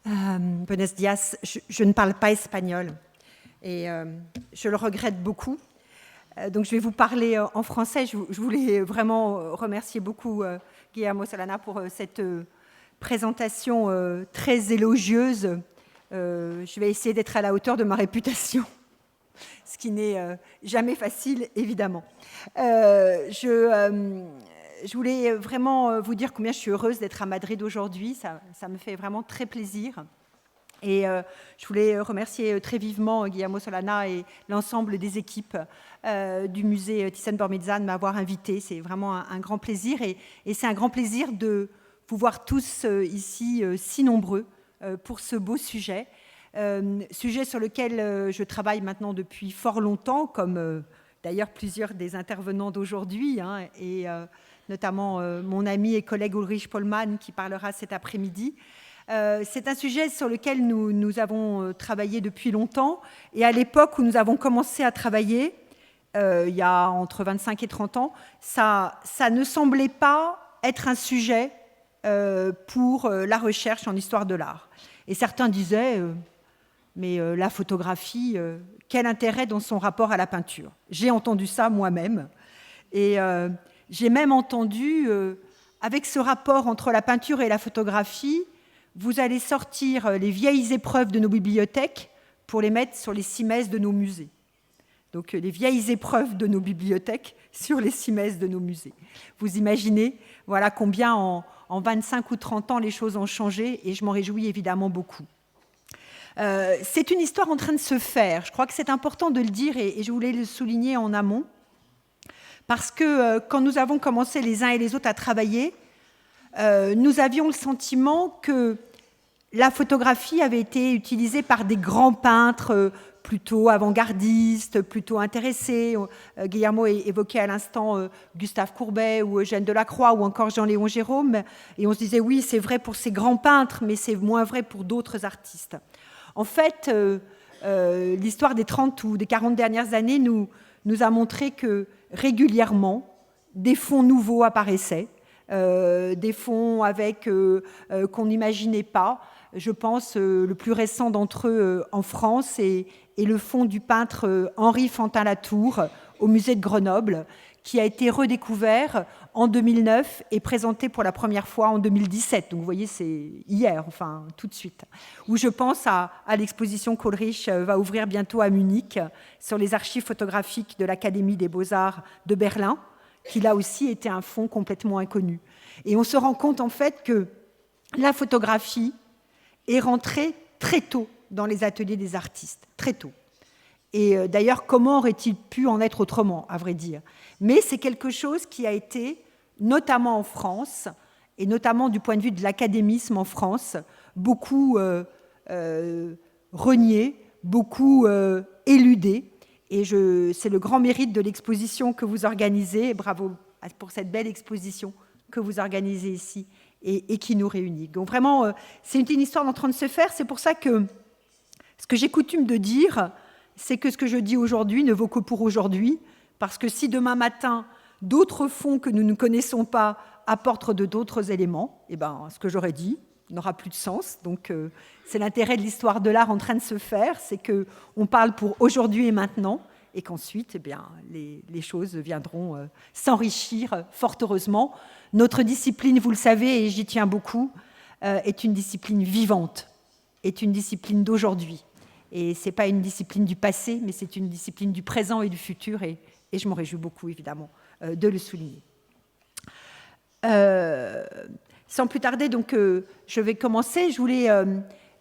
Buenos días. Je ne parle pas espagnol et je le regrette beaucoup. Donc je vais vous parler en français. Je voulais vraiment remercier beaucoup Guillermo Solana pour cette présentation très élogieuse. Je vais essayer d'être à la hauteur de ma réputation, ce qui n'est jamais facile, évidemment. Je voulais vraiment vous dire combien je suis heureuse d'être à Madrid aujourd'hui. Ça me fait vraiment très plaisir. Et je voulais remercier très vivement Guillermo Solana et l'ensemble des équipes du musée Thyssen-Bornemisza de m'avoir invité. C'est vraiment un grand plaisir. Et c'est un grand plaisir de vous voir tous ici si nombreux pour ce beau sujet. Sujet sur lequel je travaille maintenant depuis fort longtemps, comme d'ailleurs plusieurs des intervenants d'aujourd'hui, hein, et notamment mon ami et collègue Ulrich Pollmann qui parlera cet après-midi. C'est un sujet sur lequel nous avons travaillé depuis longtemps. Et à l'époque où nous avons commencé à travailler, il y a entre 25 et 30 ans, ça ne semblait pas être un sujet pour la recherche en histoire de l'art. Et certains disaient, mais la photographie, quel intérêt dans son rapport à la peinture? J'ai entendu ça moi-même. Et j'ai même entendu, avec ce rapport entre la peinture et la photographie, vous allez sortir les vieilles épreuves de nos bibliothèques pour les mettre sur les cimaises de nos musées. Donc les vieilles épreuves de nos bibliothèques sur les cimaises de nos musées. Vous imaginez, voilà combien en 25 ou 30 ans les choses ont changé, et je m'en réjouis évidemment beaucoup. C'est une histoire en train de se faire. Je crois que c'est important de le dire, et je voulais le souligner en amont. Parce que quand nous avons commencé les uns et les autres à travailler, nous avions le sentiment que la photographie avait été utilisée par des grands peintres plutôt avant-gardistes, plutôt intéressés. Guillermo évoquait à l'instant Gustave Courbet ou Eugène Delacroix ou encore Jean-Léon Gérôme. Et on se disait, oui, c'est vrai pour ces grands peintres, mais c'est moins vrai pour d'autres artistes. En fait, l'histoire des 30 ou des 40 dernières années nous a montré que régulièrement, des fonds nouveaux apparaissaient, des fonds avec qu'on n'imaginait pas. Je pense le plus récent d'entre eux en France est le fonds du peintre Henri Fantin-Latour au musée de Grenoble, qui a été redécouvert en 2009 et présenté pour la première fois en 2017. Donc vous voyez, c'est hier, enfin tout de suite. Où je pense à l'exposition qu'Ulrich va ouvrir bientôt à Munich sur les archives photographiques de l'Académie des Beaux-Arts de Berlin, qui là aussi était un fonds complètement inconnu. Et on se rend compte en fait que la photographie est rentrée très tôt dans les ateliers des artistes, très tôt. Et d'ailleurs, comment aurait-il pu en être autrement, à vrai dire? Mais c'est quelque chose qui a été, notamment en France, et notamment du point de vue de l'académisme en France, beaucoup renié, beaucoup éludé. Et c'est le grand mérite de l'exposition que vous organisez. Bravo pour cette belle exposition que vous organisez ici et qui nous réunit. Donc vraiment, c'est une histoire en train de se faire. C'est pour ça que ce que j'ai coutume de dire, c'est que ce que je dis aujourd'hui ne vaut que pour aujourd'hui, parce que si demain matin, d'autres fonds que nous ne connaissons pas apportent d'autres éléments, eh ben, ce que j'aurais dit n'aura plus de sens. Donc c'est l'intérêt de l'histoire de l'art en train de se faire, c'est qu'on parle pour aujourd'hui et maintenant, et qu'ensuite, eh bien, les choses viendront s'enrichir fort heureusement. Notre discipline, vous le savez, et j'y tiens beaucoup, est une discipline vivante, est une discipline d'aujourd'hui. Et ce n'est pas une discipline du passé, mais c'est une discipline du présent et du futur, et je m'en réjouis beaucoup, évidemment, de le souligner. Sans plus tarder, donc, je vais commencer. Je voulais,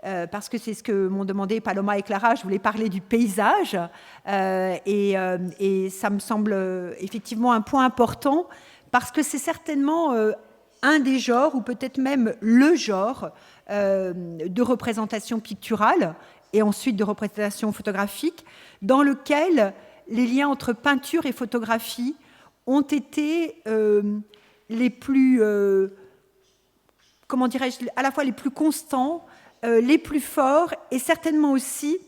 parce que c'est ce que m'ont demandé Paloma et Clara, je voulais parler du paysage, et ça me semble effectivement un point important, parce que c'est certainement un des genres, ou peut-être même le genre de représentation picturale, et ensuite de représentation photographique, dans lequel les liens entre peinture et photographie ont été les plus, comment dirais-je, à la fois les plus constants, les plus forts, et certainement aussi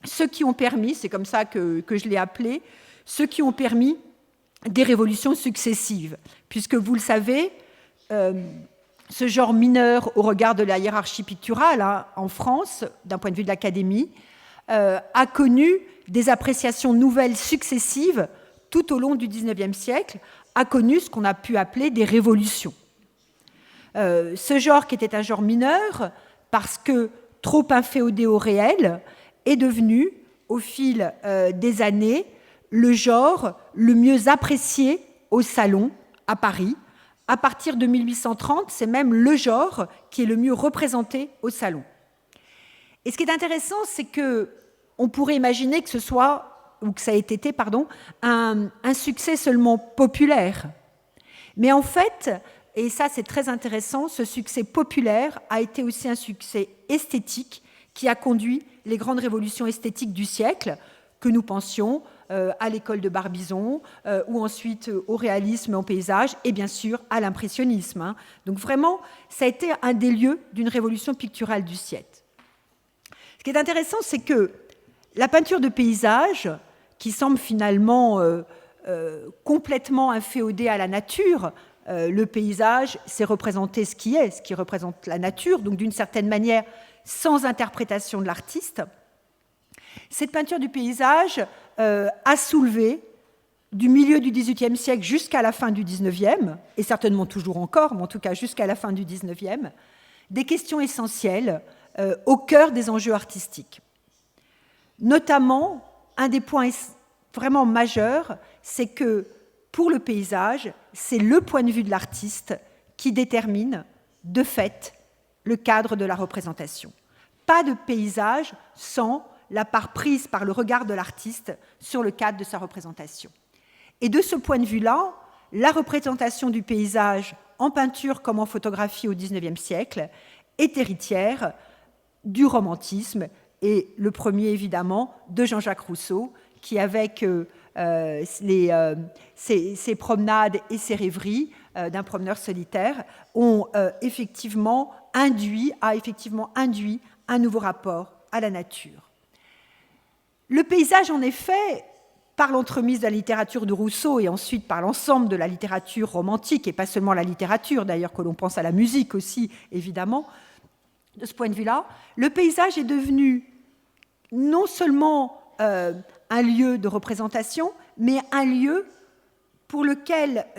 ceux qui ont permis, c'est comme ça que je l'ai appelé, ceux qui ont permis des révolutions successives. Puisque vous le savez, ce genre mineur au regard de la hiérarchie picturale en France, d'un point de vue de l'Académie, a connu des appréciations nouvelles successives tout au long du XIXe siècle, a connu ce qu'on a pu appeler des révolutions. Ce genre, qui était un genre mineur, parce que trop inféodé au réel, est devenu, au fil des années, le genre le mieux apprécié au salon à Paris. À partir de 1830, c'est même le genre qui est le mieux représenté au salon. Et ce qui est intéressant, c'est qu'on pourrait imaginer que ce soit, ou que ça ait été, un succès seulement populaire. Mais en fait, et ça c'est très intéressant, ce succès populaire a été aussi un succès esthétique qui a conduit les grandes révolutions esthétiques du siècle, que nous pensions à l'école de Barbizon, ou ensuite au réalisme en paysage, et bien sûr à l'impressionnisme. Donc vraiment, ça a été un des lieux d'une révolution picturale du siècle. Ce qui est intéressant, c'est que la peinture de paysage, qui semble finalement complètement inféodée à la nature, le paysage, c'est représenter ce qui représente la nature, donc d'une certaine manière, sans interprétation de l'artiste. Cette peinture du paysage a soulevé, du milieu du XVIIIe siècle jusqu'à la fin du XIXe, et certainement toujours encore, mais en tout cas jusqu'à la fin du XIXe, des questions essentielles au cœur des enjeux artistiques. Notamment, un des points vraiment majeurs, c'est que pour le paysage, c'est le point de vue de l'artiste qui détermine, de fait, le cadre de la représentation. Pas de paysage sans la part prise par le regard de l'artiste sur le cadre de sa représentation. Et de ce point de vue-là, la représentation du paysage en peinture comme en photographie au XIXe siècle est héritière du romantisme, et le premier évidemment de Jean-Jacques Rousseau, qui avec ses promenades et ses rêveries d'un promeneur solitaire a effectivement induit un nouveau rapport à la nature. Le paysage, en effet, par l'entremise de la littérature de Rousseau et ensuite par l'ensemble de la littérature romantique, et pas seulement la littérature, d'ailleurs, que l'on pense à la musique aussi, évidemment, de ce point de vue-là, le paysage est devenu non seulement un lieu de représentation, mais un lieu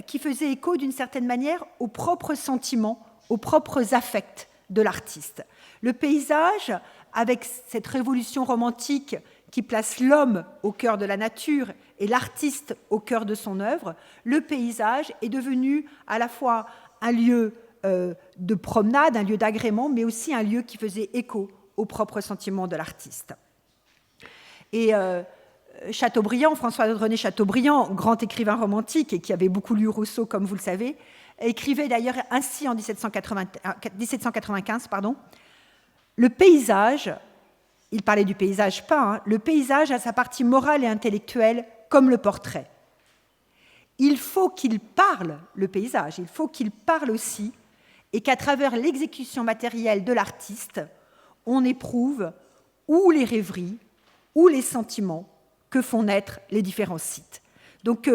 qui faisait écho d'une certaine manière aux propres sentiments, aux propres affects de l'artiste. Le paysage, avec cette révolution romantique qui place l'homme au cœur de la nature et l'artiste au cœur de son œuvre, le paysage est devenu à la fois un lieu de promenade, un lieu d'agrément, mais aussi un lieu qui faisait écho aux propres sentiments de l'artiste. Et Chateaubriand, François-René Chateaubriand, grand écrivain romantique et qui avait beaucoup lu Rousseau, comme vous le savez, écrivait d'ailleurs ainsi en 1795, le paysage, il parlait du paysage peint, le paysage a sa partie morale et intellectuelle comme le portrait. Il faut qu'il parle, le paysage, il faut qu'il parle aussi, et qu'à travers l'exécution matérielle de l'artiste, on éprouve ou les rêveries, ou les sentiments que font naître les différents sites. Donc,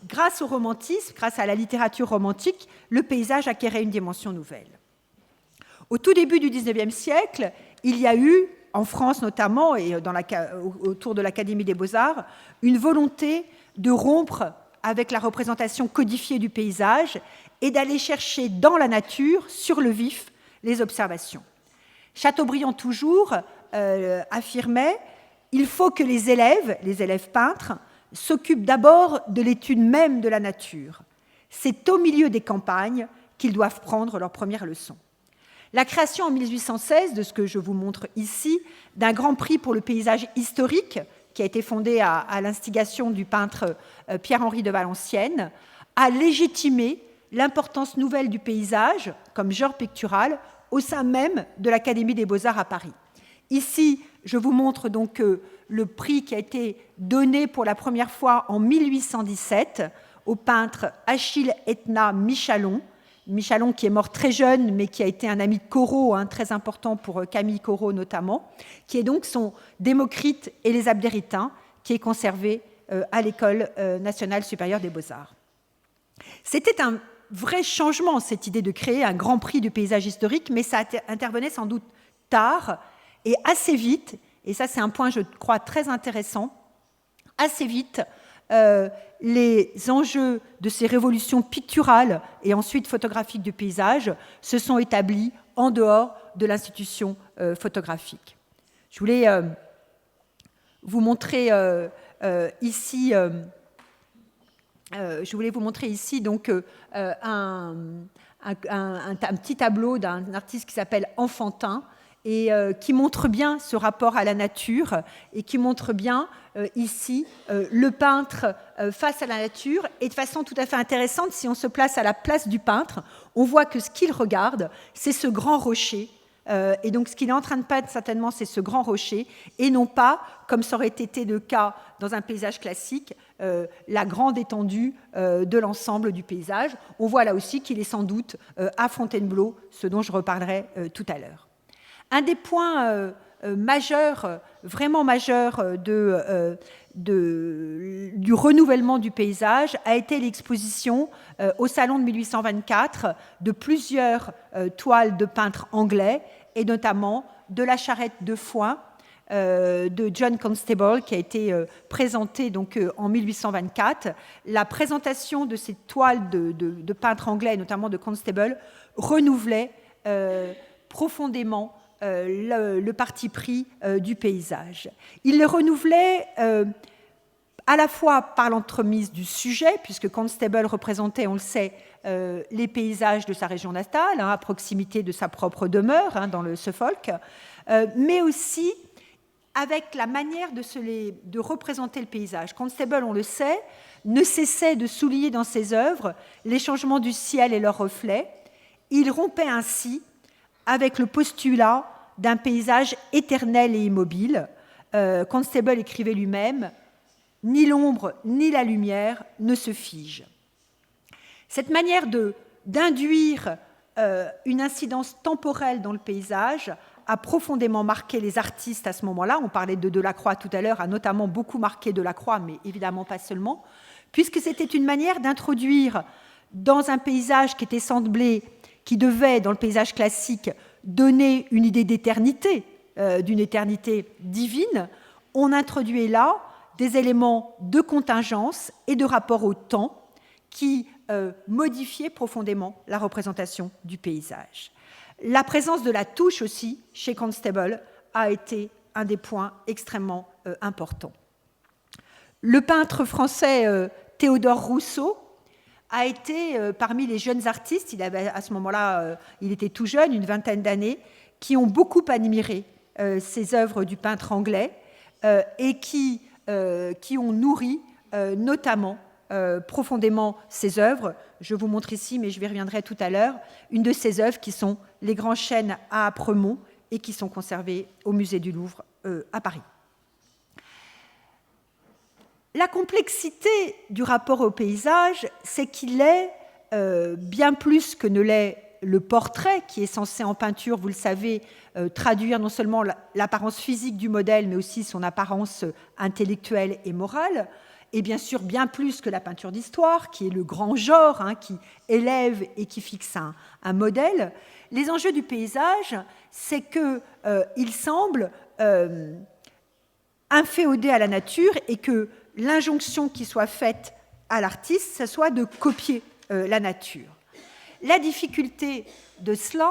grâce au romantisme, grâce à la littérature romantique, le paysage acquérait une dimension nouvelle. Au tout début du XIXe siècle, il y a eu, en France notamment, et autour de l'Académie des Beaux-Arts, une volonté de rompre avec la représentation codifiée du paysage et d'aller chercher dans la nature, sur le vif, les observations. Chateaubriand toujours affirmait « Il faut que les élèves peintres, s'occupent d'abord de l'étude même de la nature. C'est au milieu des campagnes qu'ils doivent prendre leurs premières leçons. » La création en 1816, de ce que je vous montre ici, d'un grand prix pour le paysage historique, qui a été fondé à l'instigation du peintre Pierre-Henri de Valenciennes, a légitimé l'importance nouvelle du paysage comme genre pictural au sein même de l'Académie des Beaux-Arts à Paris. Ici, je vous montre donc le prix qui a été donné pour la première fois en 1817 au peintre Achille Etna Michalon. Michalon qui est mort très jeune, mais qui a été un ami de Corot, très important pour Camille Corot notamment, qui est donc son Démocrite et les Abdéritains, qui est conservé à l'École nationale supérieure des Beaux-Arts. C'était un vrai changement, cette idée de créer un grand prix du paysage historique, mais ça intervenait sans doute tard et assez vite, et ça c'est un point, je crois, très intéressant, assez vite, les enjeux de ces révolutions picturales et ensuite photographiques du paysage se sont établis en dehors de l'institution photographique. Je voulais vous montrer ici... je voulais vous montrer ici donc, un petit tableau d'un artiste qui s'appelle Enfantin et qui montre bien ce rapport à la nature et qui montre bien ici le peintre face à la nature et de façon tout à fait intéressante, si on se place à la place du peintre, on voit que ce qu'il regarde, c'est ce grand rocher. Et donc ce qu'il est en train de peindre certainement, c'est ce grand rocher et non pas, comme ça aurait été le cas dans un paysage classique, la grande étendue de l'ensemble du paysage. On voit là aussi qu'il est sans doute à Fontainebleau, ce dont je reparlerai tout à l'heure. Un des points majeurs, vraiment majeurs du renouvellement du paysage a été l'exposition au Salon de 1824 de plusieurs toiles de peintres anglais et notamment de la charrette de foin de John Constable qui a été présentée donc, en 1824. La présentation de ces toiles de peintres anglais, notamment de Constable, renouvelait profondément le parti pris du paysage. Il le renouvelait à la fois par l'entremise du sujet, puisque Constable représentait, on le sait, les paysages de sa région natale, à proximité de sa propre demeure, dans le Suffolk, mais aussi avec la manière de représenter le paysage. Constable, on le sait, ne cessait de souligner dans ses œuvres les changements du ciel et leurs reflets. Il rompait ainsi avec le postulat d'un paysage éternel et immobile. Constable écrivait lui-même « Ni l'ombre ni la lumière ne se figent ». Cette manière d'induire une incidence temporelle dans le paysage a profondément marqué les artistes à ce moment-là. On parlait de Delacroix tout à l'heure, a notamment beaucoup marqué Delacroix, mais évidemment pas seulement, puisque c'était une manière d'introduire dans un paysage qui était semblé, qui devait, dans le paysage classique, donner une idée d'éternité, d'une éternité divine, on introduit là des éléments de contingence et de rapport au temps qui modifiaient profondément la représentation du paysage. La présence de la touche aussi, chez Constable, a été un des points extrêmement importants. Le peintre français Théodore Rousseau a été parmi les jeunes artistes, il avait, à ce moment-là, il était tout jeune, une vingtaine d'années, qui ont beaucoup admiré ces œuvres du peintre anglais et qui ont nourri notamment profondément ses œuvres. Je vous montre ici, mais je y reviendrai tout à l'heure, une de ces œuvres qui sont les grands chênes à Apremont et qui sont conservés au musée du Louvre à Paris. La complexité du rapport au paysage, c'est qu'il est bien plus que ne l'est le portrait, qui est censé en peinture, vous le savez, traduire non seulement l'apparence physique du modèle, mais aussi son apparence intellectuelle et morale, et bien sûr bien plus que la peinture d'histoire, qui est le grand genre, qui élève et qui fixe un modèle. Les enjeux du paysage, c'est qu'il semble inféodé à la nature et que l'injonction qui soit faite à l'artiste, ce soit de copier la nature. La difficulté de cela,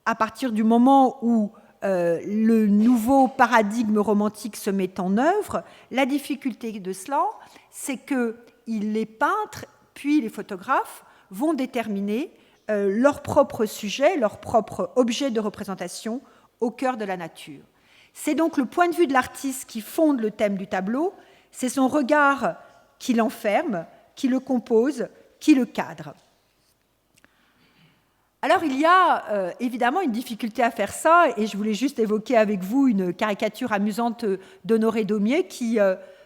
à partir du moment où le nouveau paradigme romantique se met en œuvre, la difficulté de cela, c'est que les peintres, puis les photographes, vont déterminer leur propre sujet, leur propre objet de représentation au cœur de la nature. C'est donc le point de vue de l'artiste qui fonde le thème du tableau, c'est son regard qui l'enferme, qui le compose, qui le cadre. Alors il y a évidemment une difficulté à faire ça, et je voulais juste évoquer avec vous une caricature amusante d'Honoré Daumier qui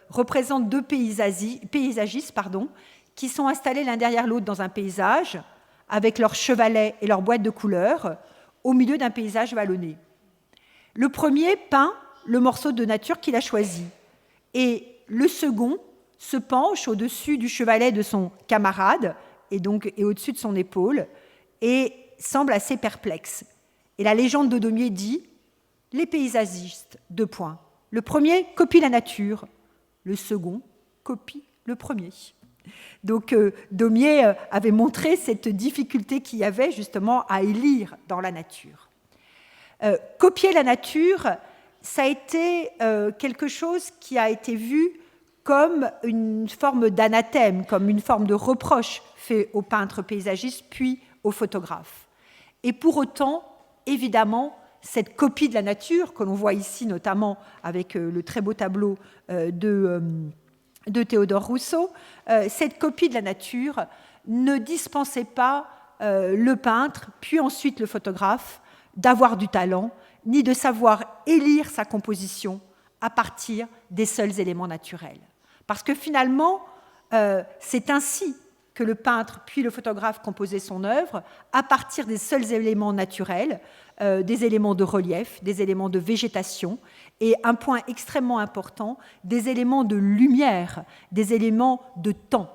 représente deux paysagistes qui sont installés l'un derrière l'autre dans un paysage, avec leurs chevalets et leurs boîtes de couleurs, au milieu d'un paysage vallonné. Le premier peint le morceau de nature qu'il a choisi, et le second se penche au-dessus du chevalet de son camarade et au-dessus de son épaule, et semble assez perplexe. Et la légende de Daumier dit « Les paysagistes, : le premier copie la nature, le second copie le premier ». Donc Daumier avait montré cette difficulté qu'il y avait justement à élire dans la nature. Copier la nature, ça a été quelque chose qui a été vu comme une forme d'anathème, comme une forme de reproche fait aux peintres paysagistes puis aux photographes. Et pour autant, évidemment, cette copie de la nature, que l'on voit ici notamment avec le très beau tableau de Théodore Rousseau, cette copie de la nature ne dispensait pas le peintre, puis ensuite le photographe, d'avoir du talent, ni de savoir élire sa composition à partir des seuls éléments naturels. Parce que finalement, c'est ainsi que le peintre puis le photographe composaient son œuvre, à partir des seuls éléments naturels, des éléments de relief, des éléments de végétation, et un point extrêmement important, des éléments de lumière, des éléments de temps.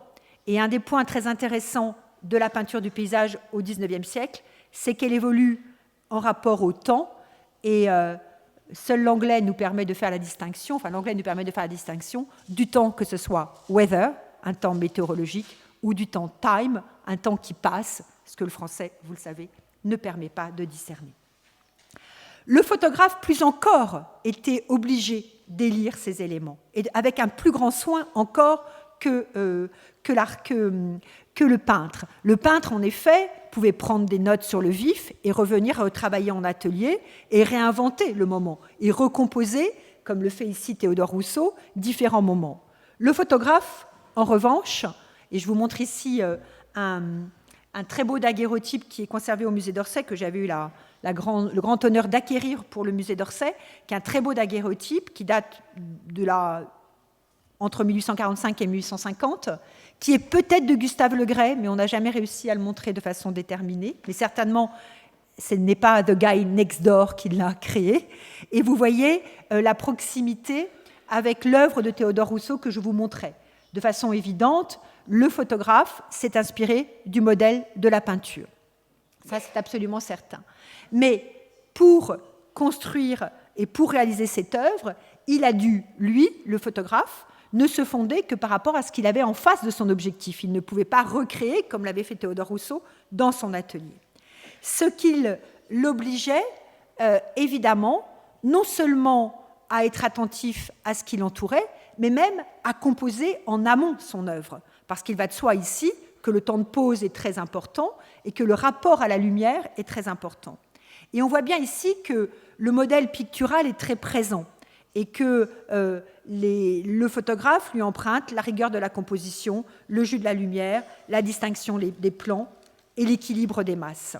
Et un des points très intéressants de la peinture du paysage au XIXe siècle, c'est qu'elle évolue en rapport au temps, et seul l'anglais nous permet de faire la distinction, du temps, que ce soit weather, un temps météorologique, ou du temps time, un temps qui passe, ce que le français, vous le savez, ne permet pas de discerner. Le photographe, plus encore, était obligé d'élire ces éléments, et avec un plus grand soin encore que le peintre. Le peintre, en effet, pouvait prendre des notes sur le vif et revenir travailler en atelier et réinventer le moment, et recomposer, comme le fait ici Théodore Rousseau, différents moments. Le photographe, en revanche, et je vous montre ici un très beau daguerreotype qui est conservé au musée d'Orsay, que j'avais eu le grand honneur d'acquérir pour le musée d'Orsay, qui est un très beau daguerreotype qui date entre 1845 et 1850, qui est peut-être de Gustave Le Gray, mais on n'a jamais réussi à le montrer de façon déterminée. Mais certainement, ce n'est pas The Guy Next Door qui l'a créé. Et vous voyez la proximité avec l'œuvre de Théodore Rousseau que je vous montrais. De façon évidente, le photographe s'est inspiré du modèle de la peinture. Ça, c'est absolument certain. Mais pour construire et pour réaliser cette œuvre, il a dû, lui, le photographe, ne se fonder que par rapport à ce qu'il avait en face de son objectif. Il ne pouvait pas recréer, comme l'avait fait Théodore Rousseau, dans son atelier. Ce qui l'obligeait, évidemment, non seulement à être attentif à ce qui l'entourait, mais même à composer en amont son œuvre. Parce qu'il va de soi ici que le temps de pause est très important et que le rapport à la lumière est très important. Et on voit bien ici que le modèle pictural est très présent et que le photographe lui emprunte la rigueur de la composition, le jus de la lumière, la distinction des plans et l'équilibre des masses.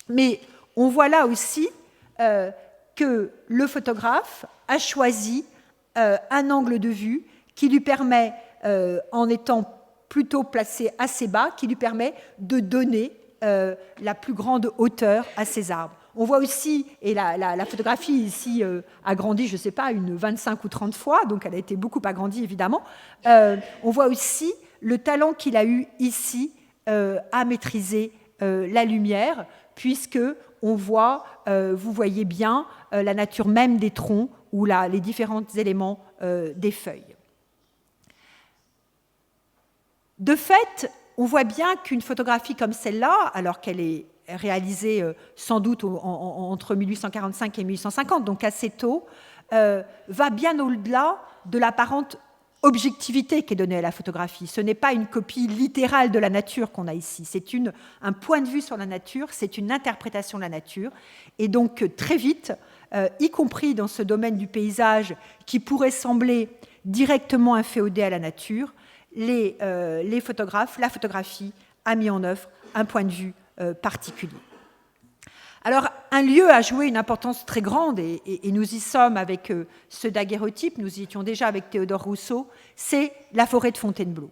Mais on voit là aussi que le photographe a choisi un angle de vue qui lui permet, en étant plutôt placé assez bas, qui lui permet de donner la plus grande hauteur à ses arbres. On voit aussi, et la photographie ici a grandi, je ne sais pas, une 25 ou 30 fois, donc elle a été beaucoup agrandie évidemment. On voit aussi le talent qu'il a eu ici à maîtriser la lumière, puisque on voit, vous voyez bien, la nature même des troncs ou les différents éléments des feuilles. De fait, on voit bien qu'une photographie comme celle-là, alors qu'elle est réalisée sans doute entre 1845 et 1850, donc assez tôt, va bien au-delà de l'apparente objectivité qui est donnée à la photographie. Ce n'est pas une copie littérale de la nature qu'on a ici, c'est un point de vue sur la nature, c'est une interprétation de la nature, et donc très vite, y compris dans ce domaine du paysage qui pourrait sembler directement inféodé à la nature, les photographes, la photographie a mis en œuvre un point de vue particulier. Alors, un lieu a joué une importance très grande, et nous y sommes avec ce daguerreotype, nous y étions déjà avec Théodore Rousseau, c'est la forêt de Fontainebleau.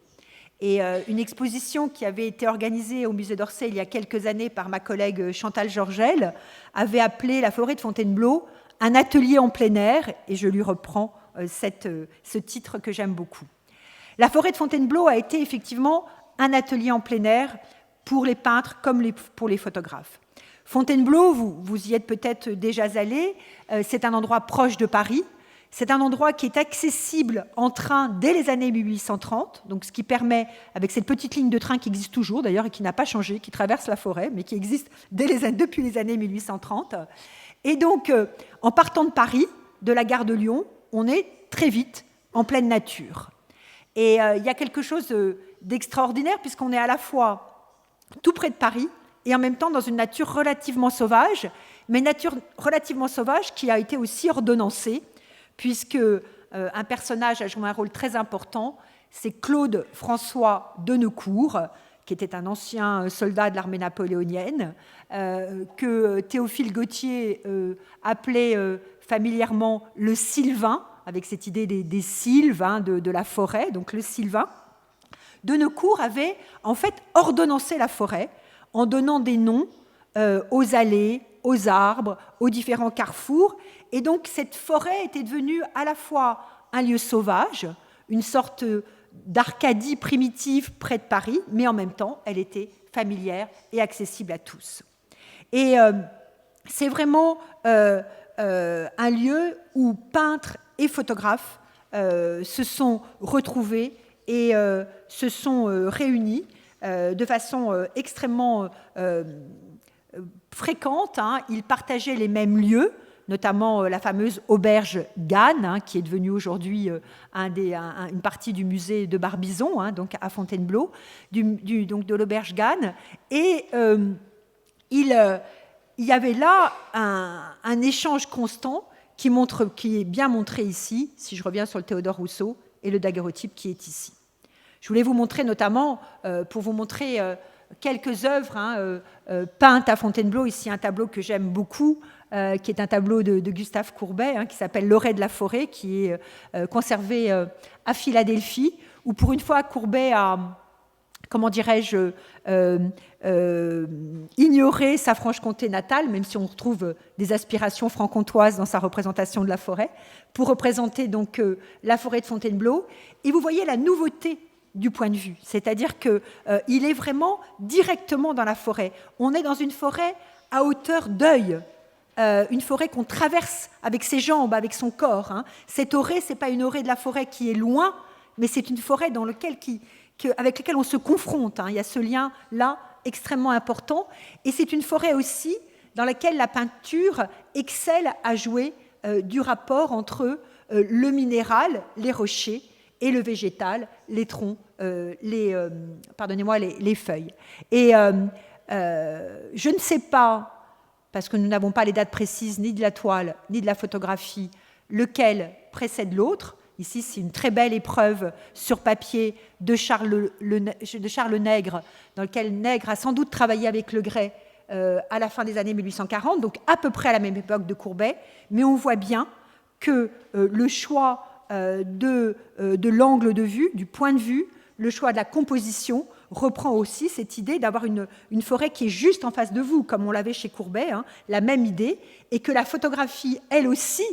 Et une exposition qui avait été organisée au musée d'Orsay il y a quelques années par ma collègue Chantal Georgel avait appelé la forêt de Fontainebleau un atelier en plein air, et je lui reprends ce titre que j'aime beaucoup. La forêt de Fontainebleau a été effectivement un atelier en plein air pour les peintres comme pour les photographes. Fontainebleau, vous y êtes peut-être déjà allé, c'est un endroit proche de Paris. C'est un endroit qui est accessible en train dès les années 1830, donc ce qui permet, avec cette petite ligne de train qui existe toujours d'ailleurs et qui n'a pas changé, qui traverse la forêt, mais qui existe depuis les années 1830. Et donc, en partant de Paris, de la gare de Lyon, on est très vite en pleine nature. Et il y a quelque chose d'extraordinaire puisqu'on est à la fois tout près de Paris et en même temps dans une nature relativement sauvage, mais une nature relativement sauvage qui a été aussi ordonnancée, puisque un personnage a joué un rôle très important, c'est Claude François de Neucourt, qui était un ancien soldat de l'armée napoléonienne, que Théophile Gautier appelait familièrement le Sylvain, avec cette idée des sylves, hein, de la forêt, donc le Sylvain. De Neucourt avait en fait ordonnancé la forêt en donnant des noms aux allées, aux arbres, aux différents carrefours. Et donc cette forêt était devenue à la fois un lieu sauvage, une sorte d'Arcadie primitive près de Paris, mais en même temps, elle était familière et accessible à tous. Et c'est vraiment un lieu où peintres et photographes se sont retrouvés et se sont réunis de façon extrêmement fréquente. Hein. Ils partageaient les mêmes lieux, notamment la fameuse auberge Ganne, hein, qui est devenue aujourd'hui une partie du musée de Barbizon, hein, donc à Fontainebleau, donc de l'auberge Ganne. Et il y avait là un échange constant qui est bien montré ici, si je reviens sur le Théodore Rousseau et le daguerreotype qui est ici. Je voulais vous montrer notamment, pour vous montrer quelques œuvres hein, peintes à Fontainebleau, ici un tableau que j'aime beaucoup, qui est un tableau de Gustave Courbet, hein, qui s'appelle L'Orée de la forêt, qui est conservé à Philadelphie, où pour une fois Courbet a, comment dirais-je, ignoré sa Franche-Comté natale, même si on retrouve des aspirations franc-comtoises dans sa représentation de la forêt, pour représenter donc la forêt de Fontainebleau. Et vous voyez la nouveauté du point de vue, c'est-à-dire qu'il est vraiment directement dans la forêt. On est dans une forêt à hauteur d'œil, une forêt qu'on traverse avec ses jambes, avec son corps. Hein. Cette orée, ce n'est pas une orée de la forêt qui est loin, mais c'est une forêt avec laquelle on se confronte. Hein. Il y a ce lien-là extrêmement important. Et c'est une forêt aussi dans laquelle la peinture excelle à jouer du rapport entre le minéral, les rochers, et le végétal, les troncs, les feuilles. Et je ne sais pas, parce que nous n'avons pas les dates précises ni de la toile, ni de la photographie, lequel précède l'autre. Ici, c'est une très belle épreuve sur papier de Charles Nègre, dans lequel Nègre a sans doute travaillé avec Le Gray à la fin des années 1840, donc à peu près à la même époque de Courbet, mais on voit bien que le choix de l'angle de vue, du point de vue, le choix de la composition reprend aussi cette idée d'avoir une forêt qui est juste en face de vous, comme on l'avait chez Courbet, hein, la même idée, et que la photographie, elle aussi,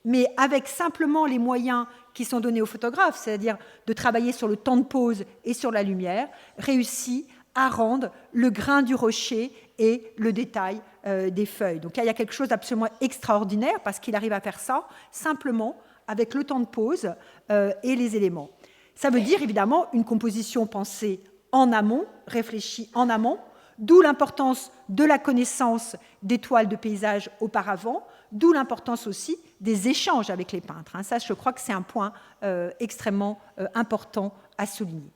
mais avec simplement les moyens qui sont donnés aux photographes, c'est-à-dire de travailler sur le temps de pose et sur la lumière, réussit à rendre le grain du rocher et le détail des feuilles. Donc là, il y a quelque chose d'absolument extraordinaire parce qu'il arrive à faire ça simplement avec le temps de pose et les éléments. Ça veut dire évidemment une composition pensée en amont, réfléchie en amont, d'où l'importance de la connaissance des toiles de paysage auparavant, d'où l'importance aussi des échanges avec les peintres. Ça, je crois que c'est un point extrêmement important à souligner.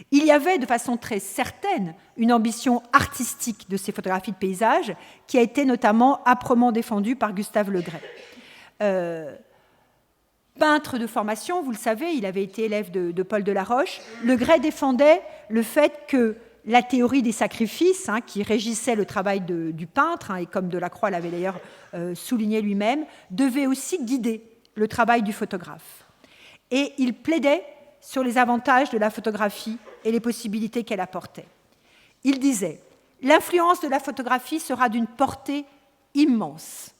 Il y avait de façon très certaine une ambition artistique de ces photographies de paysage qui a été notamment âprement défendue par Gustave Le Gray. Peintre de formation, vous le savez, il avait été élève de Paul Delaroche. Le Gray défendait le fait que la théorie des sacrifices, hein, qui régissait le travail du peintre, hein, et comme Delacroix l'avait d'ailleurs souligné lui-même, devait aussi guider le travail du photographe. Et il plaidait sur les avantages de la photographie et les possibilités qu'elle apportait. Il disait « L'influence de la photographie sera d'une portée immense.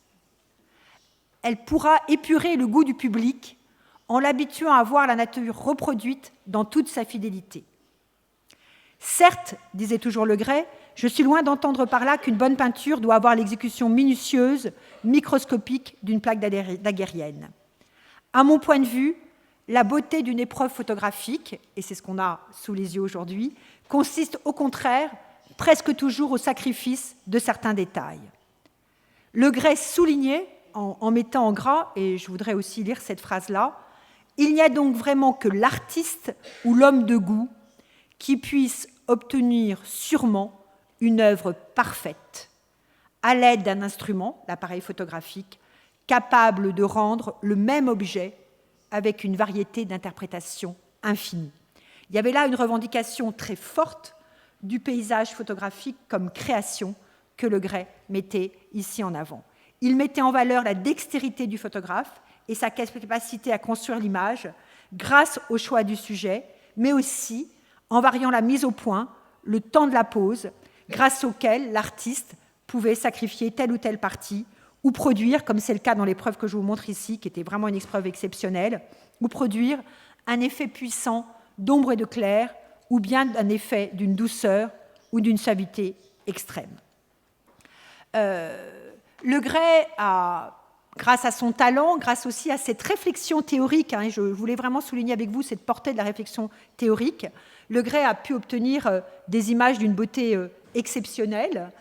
Elle pourra épurer le goût du public en l'habituant à voir la nature reproduite dans toute sa fidélité. Certes, disait toujours Le Gray, je suis loin d'entendre par là qu'une bonne peinture doit avoir l'exécution minutieuse, microscopique d'une plaque daguerrienne. À mon point de vue, la beauté d'une épreuve photographique, et c'est ce qu'on a sous les yeux aujourd'hui, consiste au contraire presque toujours au sacrifice de certains détails. Le Gray soulignait, en mettant en gras, et je voudrais aussi lire cette phrase-là, « Il n'y a donc vraiment que l'artiste ou l'homme de goût qui puisse obtenir sûrement une œuvre parfaite, à l'aide d'un instrument, l'appareil photographique, capable de rendre le même objet avec une variété d'interprétations infinie. » Il y avait là une revendication très forte du paysage photographique comme création que Le Gray mettait ici en avant. Il mettait en valeur la dextérité du photographe et sa capacité à construire l'image grâce au choix du sujet, mais aussi en variant la mise au point, le temps de la pose, grâce auquel l'artiste pouvait sacrifier telle ou telle partie ou produire, comme c'est le cas dans l'épreuve que je vous montre ici, qui était vraiment une épreuve exceptionnelle, ou produire un effet puissant d'ombre et de clair, ou bien un effet d'une douceur ou d'une suavité extrême. Le Gray a, grâce à son talent, grâce aussi à cette réflexion théorique, et je voulais vraiment souligner avec vous cette portée de la réflexion théorique, Le Gray a pu obtenir des images d'une beauté exceptionnelle.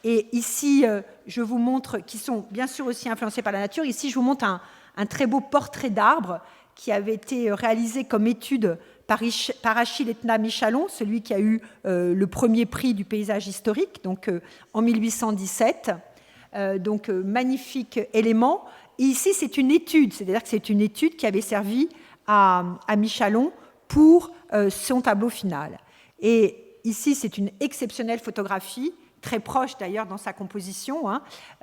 Et ici, je vous montre, qui sont bien sûr aussi influencés par la nature, ici je vous montre un très beau portrait d'arbre qui avait été réalisé comme étude par Achille Etna Michalon, celui qui a eu le premier prix du paysage historique, donc en 1817. Donc magnifique élément. Et ici, c'est une étude, c'est-à-dire que c'est une étude qui avait servi à Michalon pour son tableau final. Et ici, c'est une exceptionnelle photographie, très proche d'ailleurs dans sa composition.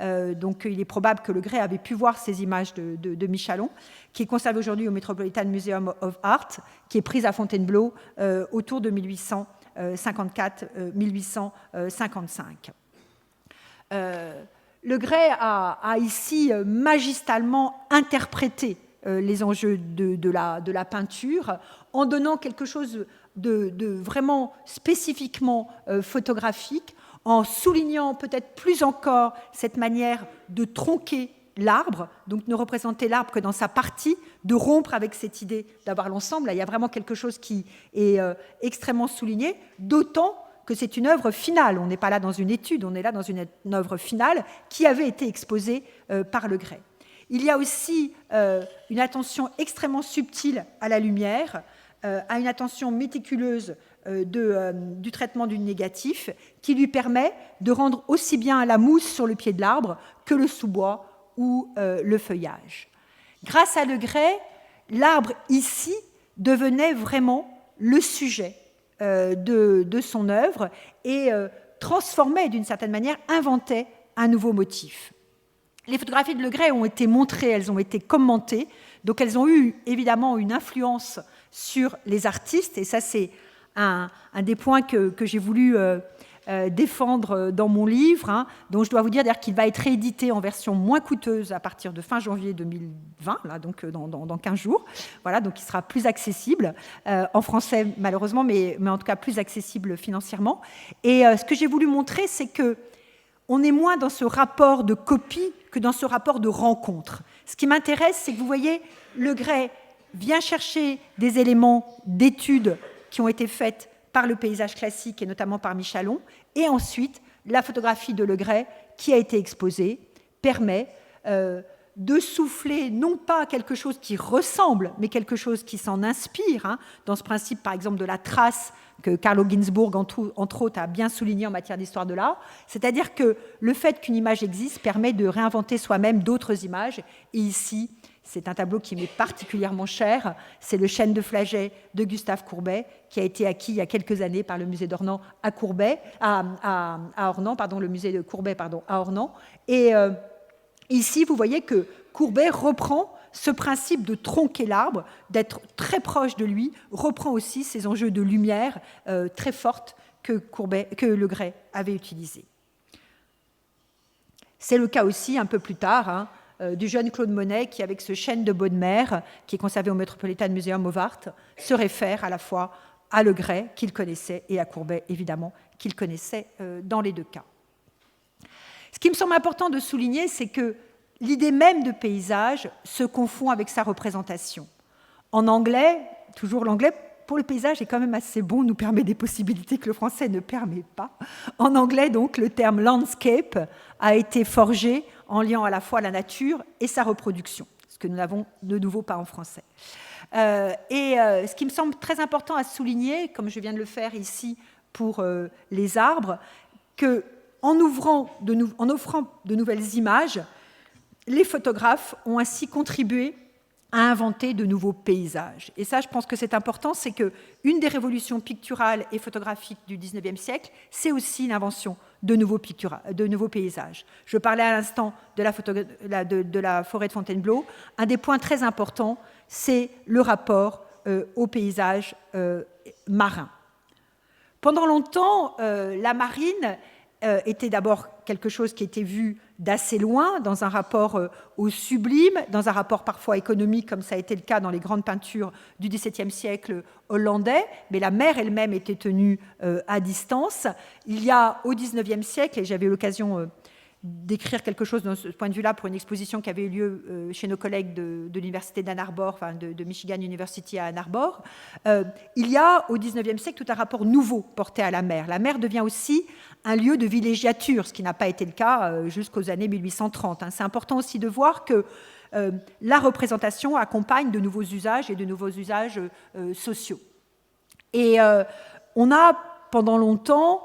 Donc il est probable que Le Gray avait pu voir ces images de Michalon, qui est conservée aujourd'hui au Metropolitan Museum of Art, qui est prise à Fontainebleau autour de 1854-1855. Le Gray a ici magistralement interprété les enjeux de la peinture en donnant quelque chose de vraiment spécifiquement photographique, en soulignant peut-être plus encore cette manière de tronquer l'arbre, donc ne représenter l'arbre que dans sa partie, de rompre avec cette idée d'avoir l'ensemble. Là, il y a vraiment quelque chose qui est extrêmement souligné, d'autant que c'est une œuvre finale. On n'est pas là dans une étude, on est là dans une œuvre finale qui avait été exposée par Le Gray. Il y a aussi une attention extrêmement subtile à la lumière, à une attention méticuleuse du traitement du négatif, qui lui permet de rendre aussi bien la mousse sur le pied de l'arbre que le sous-bois ou le feuillage. Grâce à Le Gray, l'arbre ici devenait vraiment le sujet de son œuvre et transformait d'une certaine manière, inventait un nouveau motif. Les photographies de Le Gray ont été montrées, elles ont été commentées, donc elles ont eu évidemment une influence sur les artistes, et ça c'est un des points que j'ai voulu défendre dans mon livre, dont je dois vous dire d'ailleurs qu'il va être réédité en version moins coûteuse à partir de fin janvier 2020, là, donc dans 15 jours. Voilà, donc il sera plus accessible en français malheureusement, mais en tout cas plus accessible financièrement. Et ce que j'ai voulu montrer, c'est que on est moins dans ce rapport de copie que dans ce rapport de rencontre. Ce qui m'intéresse, c'est que vous voyez, Le Gray vient chercher des éléments d'études qui ont été faites par le paysage classique et notamment par Michalon, et ensuite la photographie de Le Gray qui a été exposée permet de souffler non pas quelque chose qui ressemble, mais quelque chose qui s'en inspire, dans ce principe par exemple de la trace que Carlo Ginzburg, entre autres, a bien souligné en matière d'histoire de l'art, c'est-à-dire que le fait qu'une image existe permet de réinventer soi-même d'autres images, et ici, c'est un tableau qui m'est particulièrement cher, c'est le Chêne de Flagey de Gustave Courbet, qui a été acquis il y a quelques années par le musée d'Ornans à Ornans, le musée de Courbet à Ornans. Et ici, vous voyez que Courbet reprend ce principe de tronquer l'arbre, d'être très proche de lui, reprend aussi ces enjeux de lumière très fortes que Le Gray avait utilisés. C'est le cas aussi, un peu plus tard, du jeune Claude Monet qui, avec ce chêne de Bodmer, qui est conservé au Metropolitan Museum of Art, se réfère à la fois à Le Gray, qu'il connaissait, et à Courbet, évidemment, qu'il connaissait dans les deux cas. Ce qui me semble important de souligner, c'est que l'idée même de paysage se confond avec sa représentation. En anglais, toujours l'anglais, pour le paysage est quand même assez bon, nous permet des possibilités que le français ne permet pas. En anglais, donc, le terme landscape a été forgé en liant à la fois la nature et sa reproduction, ce que nous n'avons de nouveau pas en français. Ce qui me semble très important à souligner, comme je viens de le faire ici pour les arbres, qu'en offrant de nouvelles images, les photographes ont ainsi contribué à inventer de nouveaux paysages. Et ça, je pense que c'est important, c'est qu'une des révolutions picturales et photographiques du XIXe siècle, c'est aussi l'invention de nouveaux paysages. Je parlais à l'instant de la forêt de Fontainebleau. Un des points très importants, c'est le rapport au paysage marin. Pendant longtemps, la marine était d'abord quelque chose qui était vu d'assez loin, dans un rapport au sublime, dans un rapport parfois économique, comme ça a été le cas dans les grandes peintures du XVIIe siècle hollandais, mais la mer elle-même était tenue à distance. Il y a au XIXe siècle, et j'avais eu l'occasion d'écrire quelque chose de ce point de vue-là pour une exposition qui avait eu lieu chez nos collègues de l'université d'Ann Arbor, enfin de Michigan University à Ann Arbor, il y a au XIXe siècle tout un rapport nouveau porté à la mer. La mer devient aussi un lieu de villégiature, ce qui n'a pas été le cas jusqu'aux années 1830. C'est important aussi de voir que la représentation accompagne de nouveaux usages et de nouveaux usages sociaux. Et on a pendant longtemps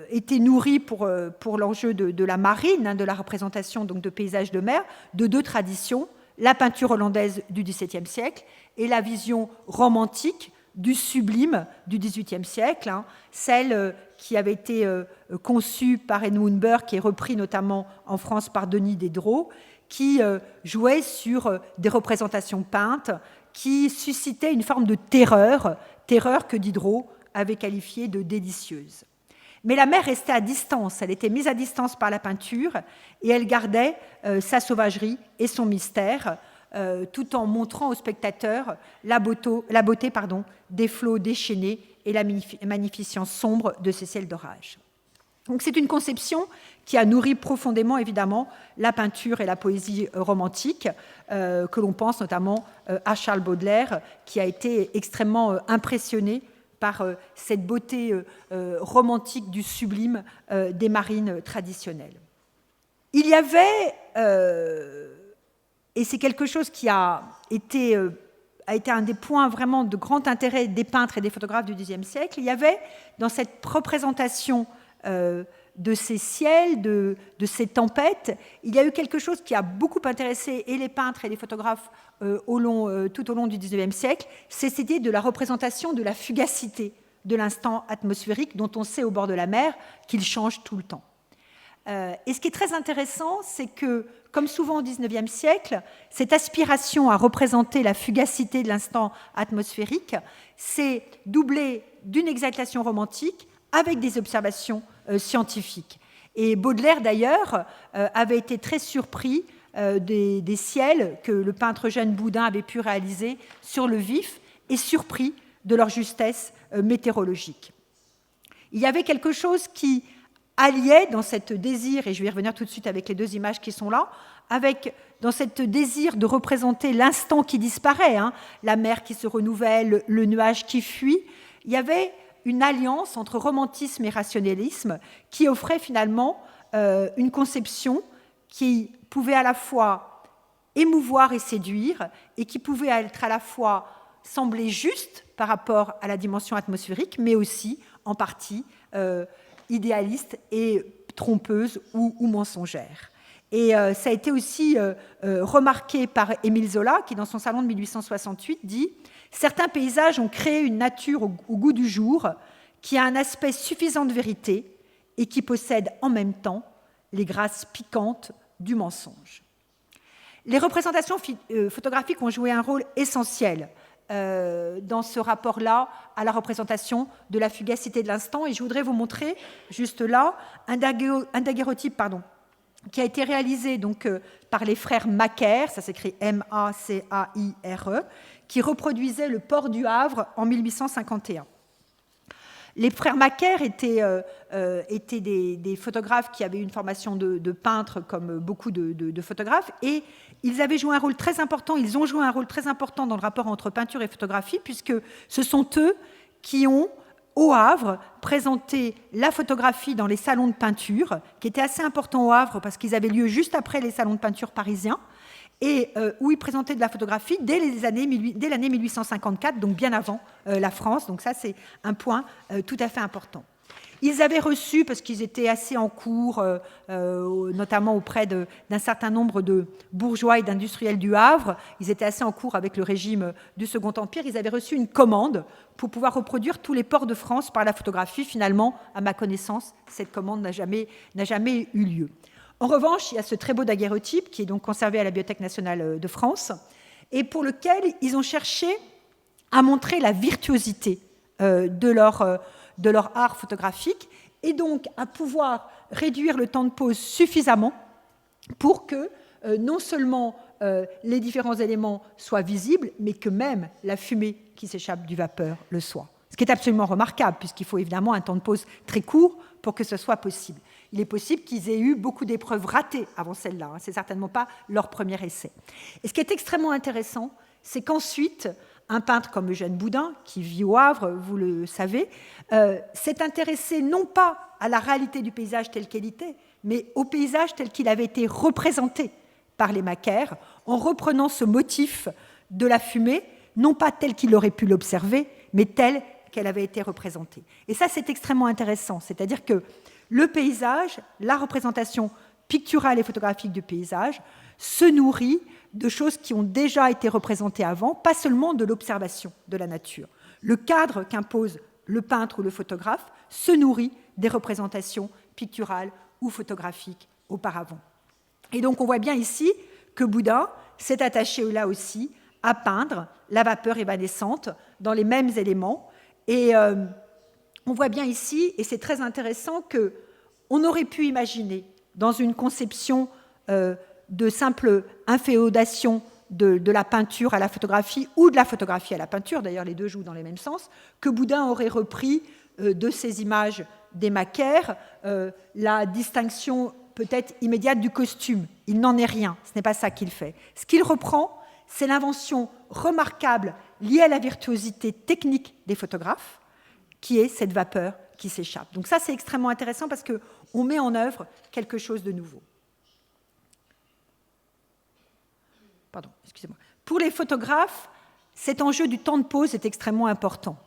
été nourri pour l'enjeu de la marine, de la représentation donc, de paysages de mer, de deux traditions, la peinture hollandaise du XVIIe siècle et la vision romantique du sublime du XVIIIe siècle, celle qui avait été conçue par Edmund Burke et repris notamment en France par Denis Diderot, qui jouait sur des représentations peintes qui suscitaient une forme de terreur que Diderot avait qualifiée de délicieuse. Mais la mer restait à distance, elle était mise à distance par la peinture et elle gardait sa sauvagerie et son mystère, tout en montrant aux spectateurs la beauté des flots déchaînés et la magnificence sombre de ces ciels d'orage. Donc c'est une conception qui a nourri profondément, évidemment, la peinture et la poésie romantique, que l'on pense notamment à Charles Baudelaire, qui a été extrêmement impressionné par cette beauté romantique du sublime des marines traditionnelles. Il y avait, et c'est quelque chose qui a été un des points vraiment de grand intérêt des peintres et des photographes du Xe siècle, il y avait dans cette représentation de ces ciels, de ces tempêtes, il y a eu quelque chose qui a beaucoup intéressé et les peintres et les photographes tout au long du XIXe siècle, c'est cette idée de la représentation de la fugacité de l'instant atmosphérique dont on sait au bord de la mer qu'il change tout le temps. Et ce qui est très intéressant, c'est que, comme souvent au XIXe siècle, cette aspiration à représenter la fugacité de l'instant atmosphérique s'est doublée d'une exaltation romantique avec des observations scientifiques. Et Baudelaire, d'ailleurs, avait été très surpris des ciels que le peintre Jeanne Boudin avait pu réaliser sur le vif et surpris de leur justesse météorologique. Il y avait quelque chose qui alliait dans cette désir, et je vais y revenir tout de suite avec les deux images qui sont là, dans cette désir de représenter l'instant qui disparaît, la mer qui se renouvelle, le nuage qui fuit, il y avait une alliance entre romantisme et rationalisme qui offrait finalement une conception qui pouvait à la fois émouvoir et séduire et qui pouvait être à la fois sembler juste par rapport à la dimension atmosphérique, mais aussi en partie idéaliste et trompeuse ou mensongère. Et ça a été aussi remarqué par Émile Zola, qui dans son salon de 1868 dit « Certains paysages ont créé une nature au goût du jour qui a un aspect suffisant de vérité et qui possède en même temps les grâces piquantes du mensonge. » Les représentations photographiques ont joué un rôle essentiel dans ce rapport-là à la représentation de la fugacité de l'instant. Et je voudrais vous montrer, juste là, un daguerreotype qui a été réalisé donc, par les frères Macquer, ça s'écrit M-A-C-A-I-R-E, qui reproduisait le port du Havre en 1851. Les frères Macaire étaient des photographes qui avaient une formation de peintre comme beaucoup de photographes, et ils avaient joué un rôle très important, ils ont joué un rôle très important dans le rapport entre peinture et photographie, puisque ce sont eux qui ont, au Havre, présenté la photographie dans les salons de peinture, qui étaient assez importants au Havre parce qu'ils avaient lieu juste après les salons de peinture parisiens, et où ils présentaient de la photographie dès l'année 1854, donc bien avant la France. Donc ça, c'est un point tout à fait important. Ils avaient reçu, parce qu'ils étaient assez en cours, notamment auprès d'un certain nombre de bourgeois et d'industriels du Havre, ils étaient assez en cours avec le régime du Second Empire, ils avaient reçu une commande pour pouvoir reproduire tous les ports de France par la photographie. Finalement, à ma connaissance, cette commande n'a jamais eu lieu. En revanche, il y a ce très beau daguerreotype qui est donc conservé à la Bibliothèque nationale de France et pour lequel ils ont cherché à montrer la virtuosité de leur art photographique et donc à pouvoir réduire le temps de pose suffisamment pour que non seulement les différents éléments soient visibles, mais que même la fumée qui s'échappe du vapeur le soit. Ce qui est absolument remarquable, puisqu'il faut évidemment un temps de pose très court pour que ce soit possible. Il est possible qu'ils aient eu beaucoup d'épreuves ratées avant celle-là. Ce n'est certainement pas leur premier essai. Et ce qui est extrêmement intéressant, c'est qu'ensuite, un peintre comme Eugène Boudin, qui vit au Havre, vous le savez, s'est intéressé non pas à la réalité du paysage tel qu'il était, mais au paysage tel qu'il avait été représenté par les Macaire, en reprenant ce motif de la fumée, non pas tel qu'il aurait pu l'observer, mais tel qu'elle avait été représentée. Et ça, c'est extrêmement intéressant. C'est-à-dire que le paysage, la représentation picturale et photographique du paysage, se nourrit de choses qui ont déjà été représentées avant, pas seulement de l'observation de la nature. Le cadre qu'impose le peintre ou le photographe se nourrit des représentations picturales ou photographiques auparavant. Et donc on voit bien ici que Boudin s'est attaché là aussi à peindre la vapeur évanescente dans les mêmes éléments. Et on voit bien ici, et c'est très intéressant, qu'on aurait pu imaginer, dans une conception de simple inféodation de la peinture à la photographie, ou de la photographie à la peinture, d'ailleurs les deux jouent dans les mêmes sens, que Boudin aurait repris de ces images des Macaire la distinction peut-être immédiate du costume. Il n'en est rien, ce n'est pas ça qu'il fait. Ce qu'il reprend, c'est l'invention remarquable liée à la virtuosité technique des photographes, qui est cette vapeur qui s'échappe. Donc ça, c'est extrêmement intéressant parce qu'on met en œuvre quelque chose de nouveau. Pardon, excusez-moi. Pour les photographes, cet enjeu du temps de pose est extrêmement important.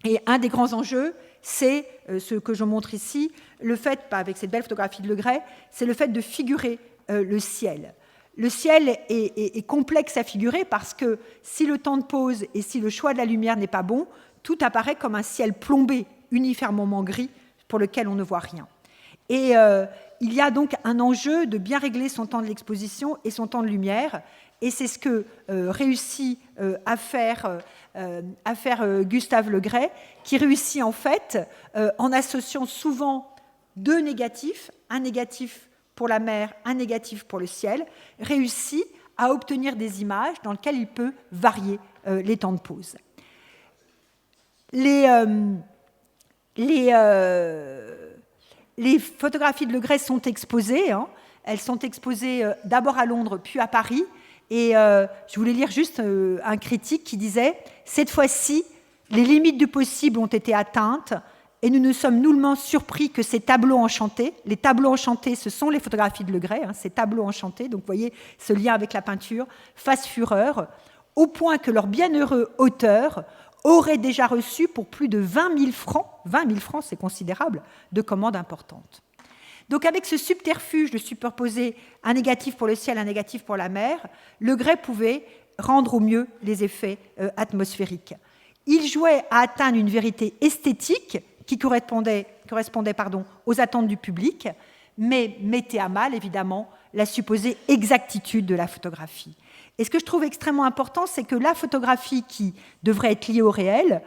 Et un des grands enjeux, c'est ce que je montre ici, le fait, avec cette belle photographie de Legray, c'est le fait de figurer le ciel. Le ciel est complexe à figurer parce que si le temps de pose et si le choix de la lumière n'est pas bon, tout apparaît comme un ciel plombé, uniformément gris, pour lequel on ne voit rien. Et il y a donc un enjeu de bien régler son temps de l'exposition et son temps de lumière, et c'est ce que réussit à faire Gustave Legray, qui réussit en fait, en associant souvent deux négatifs, un négatif pour la mer, un négatif pour le ciel, réussit à obtenir des images dans lesquelles il peut varier les temps de pose. Les photographies de Legray sont exposées. Elles sont exposées d'abord à Londres, puis à Paris. Et je voulais lire juste un critique qui disait « Cette fois-ci, les limites du possible ont été atteintes et nous ne sommes nullement surpris que ces tableaux enchantés, les tableaux enchantés, ce sont les photographies de Legray, ces tableaux enchantés, donc vous voyez ce lien avec la peinture, fassent fureur, au point que leur bienheureux auteur aurait déjà reçu pour plus de 20 000 francs, 20 000 francs c'est considérable, de commandes importantes. Donc avec ce subterfuge de superposer un négatif pour le ciel, un négatif pour la mer, Legray pouvait rendre au mieux les effets atmosphériques. Il jouait à atteindre une vérité esthétique qui correspondait aux attentes du public, mais mettait à mal, évidemment, la supposée exactitude de la photographie. Et ce que je trouve extrêmement important, c'est que la photographie qui devrait être liée au réel,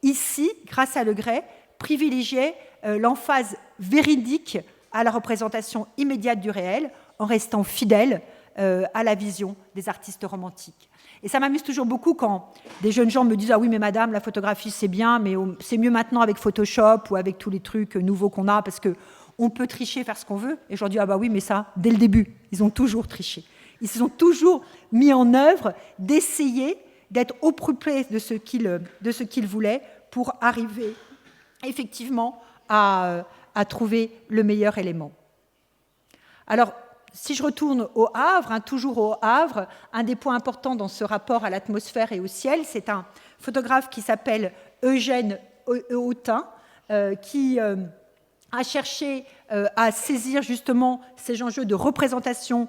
ici, grâce à Legray, privilégiait l'emphase véridique à la représentation immédiate du réel, en restant fidèle à la vision des artistes romantiques. Et ça m'amuse toujours beaucoup quand des jeunes gens me disent « Ah oui, mais madame, la photographie, c'est bien, mais c'est mieux maintenant avec Photoshop ou avec tous les trucs nouveaux qu'on a, parce qu'on peut tricher, faire ce qu'on veut. » Et je leur dis « Ah bah oui, mais ça, dès le début, ils ont toujours triché. Ils se sont toujours mis en œuvre d'essayer d'être au plus près de ce qu'ils voulaient pour arriver effectivement à trouver le meilleur élément. » Alors, si je retourne au Havre, toujours au Havre, un des points importants dans ce rapport à l'atmosphère et au ciel, c'est un photographe qui s'appelle Eugène Hautin, qui a cherché à saisir justement ces enjeux de représentation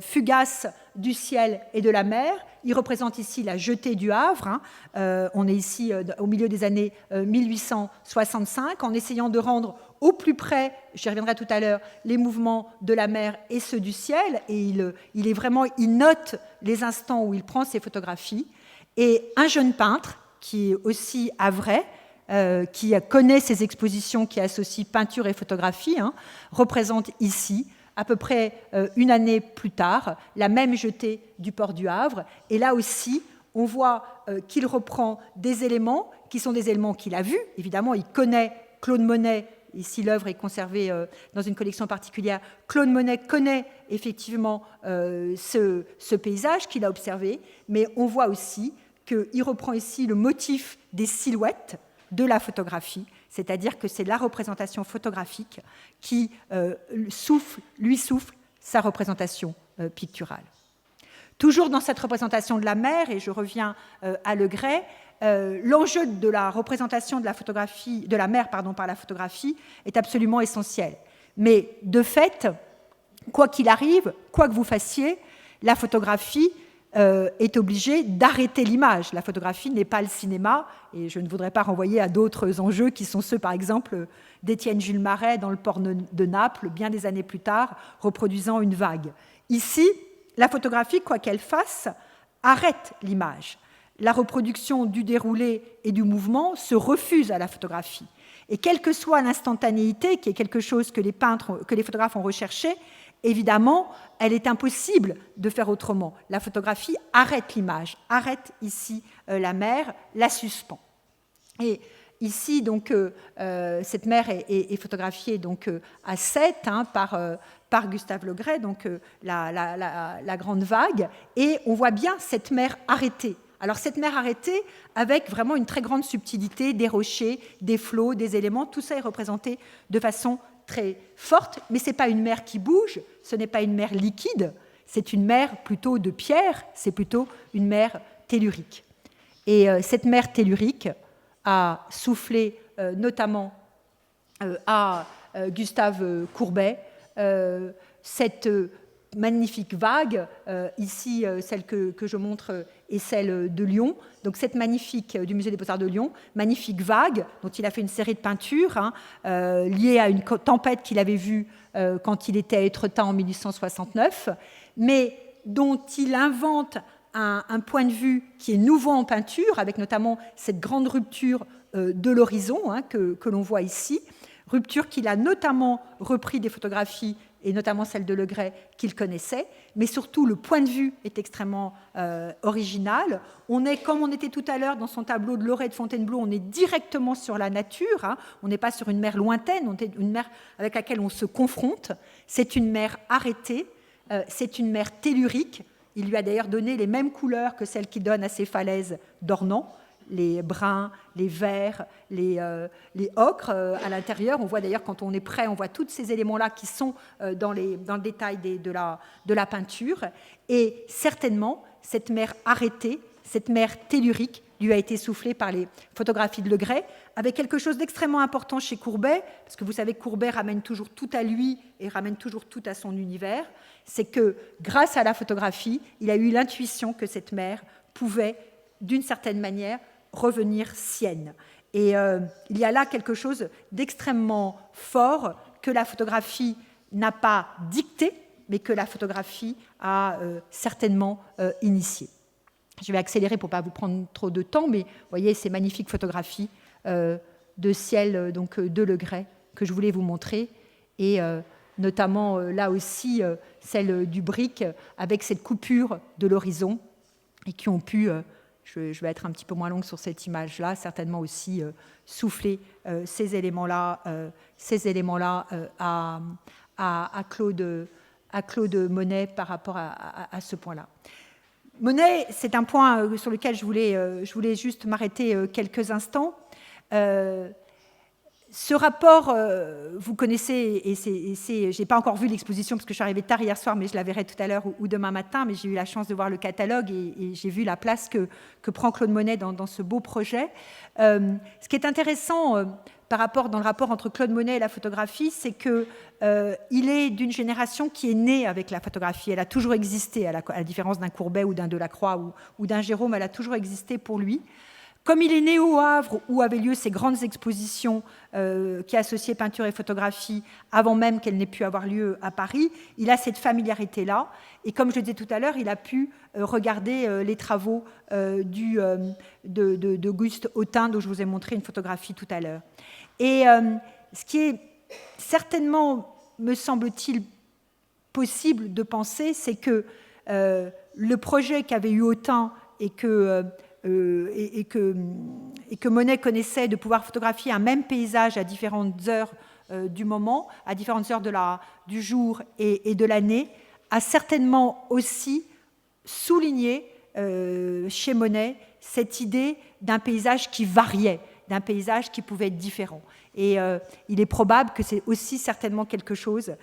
fugace du ciel et de la mer. Il représente ici la jetée du Havre. On est ici au milieu des années 1865, en essayant de rendre au plus près, j'y reviendrai tout à l'heure, les mouvements de la mer et ceux du ciel. Et il note les instants où il prend ses photographies. Et un jeune peintre, qui est aussi havrais, qui connaît ces expositions qui associent peinture et photographie, représente ici, à peu près une année plus tard, la même jetée du port du Havre. Et là aussi, on voit qu'il reprend des éléments qui sont des éléments qu'il a vus. Évidemment, il connaît Claude Monet. Ici, l'œuvre est conservée dans une collection particulière. Claude Monet connaît effectivement ce paysage qu'il a observé, mais on voit aussi qu'il reprend ici le motif des silhouettes de la photographie, c'est-à-dire que c'est la représentation photographique qui lui souffle sa représentation picturale. Toujours dans cette représentation de la mer, et je reviens à Le Gray, l'enjeu de la représentation de la mer par la photographie est absolument essentiel. Mais de fait, quoi qu'il arrive, quoi que vous fassiez, la photographie est obligée d'arrêter l'image. La photographie n'est pas le cinéma, et je ne voudrais pas renvoyer à d'autres enjeux qui sont ceux, par exemple, d'Étienne Jules Marais dans le port de Naples, bien des années plus tard, reproduisant une vague. Ici, la photographie, quoi qu'elle fasse, arrête l'image. La reproduction du déroulé et du mouvement se refuse à la photographie. Et quelle que soit l'instantanéité, qui est quelque chose que les photographes ont recherché, évidemment, elle est impossible de faire autrement. La photographie arrête l'image, arrête ici la mer, la suspend. Et ici, donc, cette mer est photographiée donc, à 7 par Gustave Le Gray, donc la grande vague, et on voit bien cette mer arrêtée. Alors cette mer arrêtée avec vraiment une très grande subtilité, des rochers, des flots, des éléments, tout ça est représenté de façon très forte, mais ce n'est pas une mer qui bouge, ce n'est pas une mer liquide, c'est une mer plutôt de pierre, c'est plutôt une mer tellurique. Et cette mer tellurique a soufflé notamment à Gustave Courbet cette magnifique vague, ici celle que je montre est celle de Lyon, donc cette magnifique, du Musée des Beaux-Arts de Lyon, magnifique vague dont il a fait une série de peintures liée à une tempête qu'il avait vue quand il était à Étretat en 1869, mais dont il invente un point de vue qui est nouveau en peinture, avec notamment cette grande rupture de l'horizon que l'on voit ici, rupture qu'il a notamment repris des photographies et notamment celle de Le Gray qu'il connaissait, mais surtout le point de vue est extrêmement original. On est, comme on était tout à l'heure dans son tableau de Loret de Fontainebleau, on est directement sur la nature, on n'est pas sur une mer lointaine, on est une mer avec laquelle on se confronte. C'est une mer arrêtée, c'est une mer tellurique. Il lui a d'ailleurs donné les mêmes couleurs que celles qu'il donne à ses falaises d'Ornans, les bruns, les verts, les ocres à l'intérieur. On voit d'ailleurs, quand on est près, on voit tous ces éléments-là qui sont dans le détail de la peinture. Et certainement, cette mer arrêtée, cette mer tellurique, lui a été soufflée par les photographies de Le Gray, avec quelque chose d'extrêmement important chez Courbet, parce que vous savez que Courbet ramène toujours tout à lui et ramène toujours tout à son univers, c'est que grâce à la photographie, il a eu l'intuition que cette mer pouvait, d'une certaine manière, revenir sienne. Et il y a là quelque chose d'extrêmement fort que la photographie n'a pas dicté, mais que la photographie a certainement initié. Je vais accélérer pour ne pas vous prendre trop de temps, mais vous voyez ces magnifiques photographies de ciel donc, de Le Gray que je voulais vous montrer. Et notamment là aussi celle du brick avec cette coupure de l'horizon et qui ont pu, je vais être un petit peu moins longue sur cette image-là, certainement aussi souffler ces éléments-là à Claude Monet par rapport à ce point-là. Monet, c'est un point sur lequel je voulais juste m'arrêter quelques instants. Ce rapport, vous connaissez, et je n'ai pas encore vu l'exposition parce que je suis arrivée tard hier soir, mais je la verrai tout à l'heure ou demain matin, mais j'ai eu la chance de voir le catalogue et j'ai vu la place que prend Claude Monet dans ce beau projet. Ce qui est intéressant dans le rapport entre Claude Monet et la photographie, c'est qu'il est d'une génération qui est née avec la photographie. Elle a toujours existé, à la différence d'un Courbet ou d'un Delacroix ou d'un Gérôme, elle a toujours existé pour lui. Comme il est né au Havre, où avaient lieu ces grandes expositions qui associaient peinture et photographie, avant même qu'elles n'aient pu avoir lieu à Paris, il a cette familiarité-là. Et comme je le disais tout à l'heure, il a pu regarder les travaux d'Auguste Autain, dont je vous ai montré une photographie tout à l'heure. Et ce qui est certainement, me semble-t-il, possible de penser, c'est que le projet qu'avait eu Autain et que Monet connaissait, de pouvoir photographier un même paysage à différentes heures du moment, à différentes heures du jour et de l'année, a certainement aussi souligné chez Monet cette idée d'un paysage qui variait, d'un paysage qui pouvait être différent. Et il est probable que c'est aussi certainement quelque chose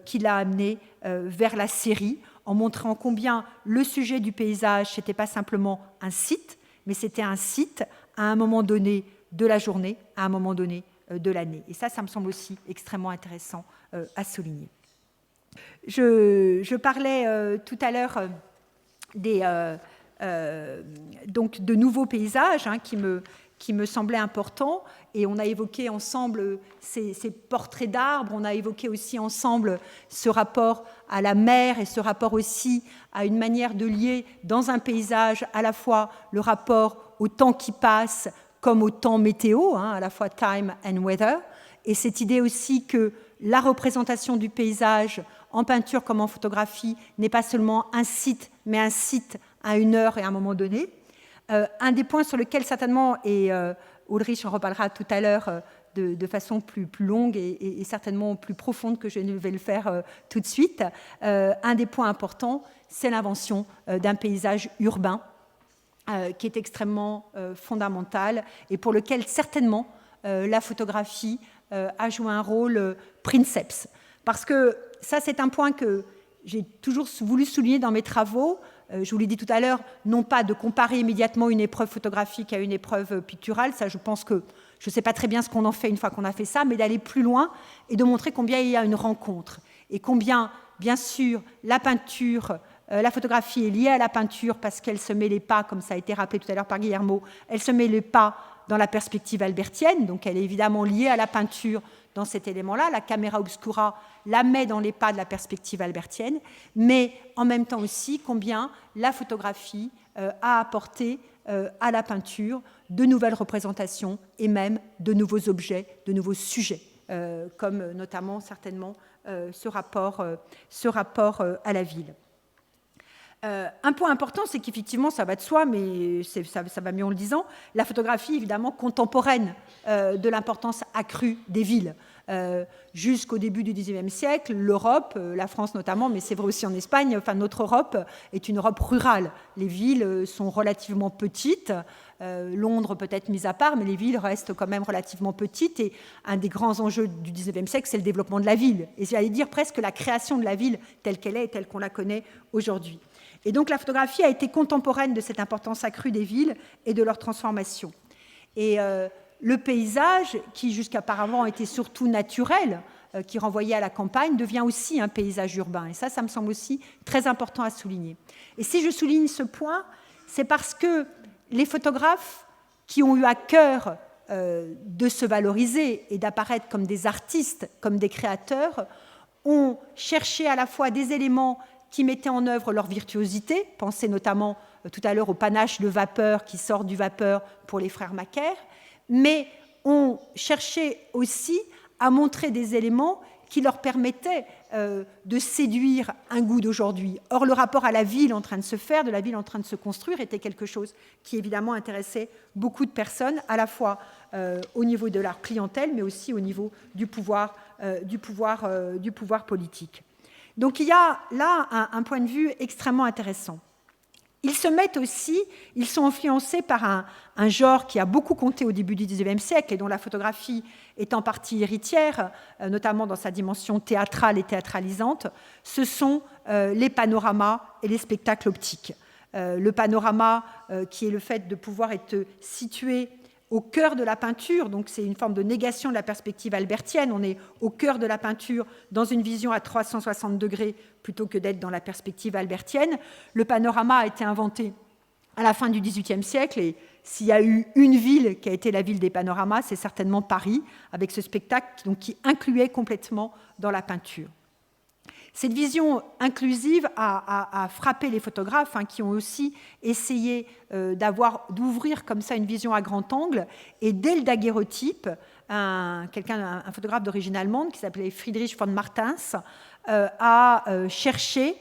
qui l'a amené vers la série, en montrant combien le sujet du paysage, ce n'était pas simplement un site, mais c'était un site à un moment donné de la journée, à un moment donné de l'année. Et ça me semble aussi extrêmement intéressant à souligner. Je parlais tout à l'heure donc de nouveaux paysages qui me semblaient importants, et on a évoqué ensemble ces portraits d'arbres, on a évoqué aussi ensemble ce rapport à la mer et ce rapport aussi à une manière de lier dans un paysage à la fois le rapport au temps qui passe comme au temps météo, à la fois time and weather, et cette idée aussi que la représentation du paysage en peinture comme en photographie n'est pas seulement un site, mais un site à une heure et à un moment donné. Un des points sur lesquels certainement, et Ulrich en reparlera tout à l'heure de façon plus longue et certainement plus profonde que je ne vais le faire tout de suite, un des points importants, c'est l'invention d'un paysage urbain qui est extrêmement fondamental et pour lequel certainement la photographie a joué un rôle princeps. Parce que ça, c'est un point que j'ai toujours voulu souligner dans mes travaux. Je vous l'ai dit tout à l'heure, non pas de comparer immédiatement une épreuve photographique à une épreuve picturale, ça je pense que je ne sais pas très bien ce qu'on en fait une fois qu'on a fait ça, mais d'aller plus loin et de montrer combien il y a une rencontre et combien, bien sûr, la peinture, la photographie est liée à la peinture parce qu'elle se met les pas, comme ça a été rappelé tout à l'heure par Guillermo, elle se met les pas dans la perspective albertienne, donc elle est évidemment liée à la peinture dans cet élément-là. La camera obscura la met dans les pas de la perspective albertienne, mais en même temps aussi combien la photographie a apporté à la peinture de nouvelles représentations et même de nouveaux objets, de nouveaux sujets, comme notamment certainement ce rapport à la ville. Un point important, c'est qu'effectivement, ça va de soi, mais ça va mieux en le disant, la photographie évidemment contemporaine de l'importance accrue des villes. Jusqu'au début du XIXe siècle, l'Europe, la France notamment, mais c'est vrai aussi en Espagne, enfin notre Europe est une Europe rurale. Les villes sont relativement petites, Londres peut-être mise à part, mais les villes restent quand même relativement petites et un des grands enjeux du XIXe siècle, c'est le développement de la ville. Et j'allais dire presque la création de la ville telle qu'elle est et telle qu'on la connaît aujourd'hui. Et donc la photographie a été contemporaine de cette importance accrue des villes et de leur transformation. Et le paysage, qui jusqu'auparavant était surtout naturel, qui renvoyait à la campagne, devient aussi un paysage urbain. Et ça me semble aussi très important à souligner. Et si je souligne ce point, c'est parce que les photographes qui ont eu à cœur de se valoriser et d'apparaître comme des artistes, comme des créateurs, ont cherché à la fois des éléments qui mettaient en œuvre leur virtuosité, pensez notamment tout à l'heure au panache de vapeur qui sort du vapeur pour les frères Macaire, mais ont cherché aussi à montrer des éléments qui leur permettait de séduire un goût d'aujourd'hui. Or, le rapport à la ville en train de se faire, de la ville en train de se construire, était quelque chose qui évidemment intéressait beaucoup de personnes, à la fois au niveau de leur clientèle, mais aussi au niveau du pouvoir politique. Donc il y a là un point de vue extrêmement intéressant. Ils sont influencés par un genre qui a beaucoup compté au début du XIXe siècle et dont la photographie est en partie héritière, notamment dans sa dimension théâtrale et théâtralisante. Ce sont les panoramas et les spectacles optiques. Le panorama, qui est le fait de pouvoir être situé au cœur de la peinture, donc c'est une forme de négation de la perspective albertienne, on est au cœur de la peinture dans une vision à 360 degrés plutôt que d'être dans la perspective albertienne. Le panorama a été inventé à la fin du XVIIIe siècle et s'il y a eu une ville qui a été la ville des panoramas, c'est certainement Paris, avec ce spectacle donc, qui incluait complètement dans la peinture. Cette vision inclusive a frappé les photographes qui ont aussi essayé d'ouvrir comme ça une vision à grand angle. Et dès le daguerreotype, un photographe d'origine allemande qui s'appelait Friedrich von Martens a cherché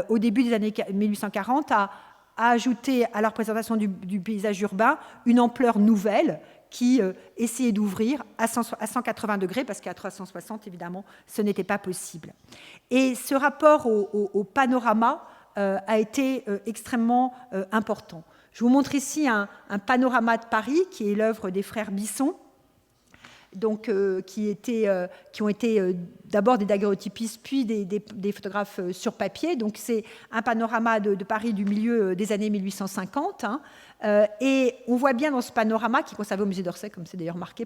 au début des années 1840 à ajouter à la représentation du paysage urbain une ampleur nouvelle qui essayait d'ouvrir à 180 degrés, parce qu'à 360, évidemment, ce n'était pas possible. Et ce rapport au panorama a été extrêmement important. Je vous montre ici un panorama de Paris, qui est l'œuvre des frères Bisson, donc, qui ont été d'abord des daguerreotypistes, puis des photographes sur papier. Donc, c'est un panorama de Paris du milieu des années 1850. Et on voit bien dans ce panorama, qui est conservé au musée d'Orsay, comme c'est d'ailleurs marqué,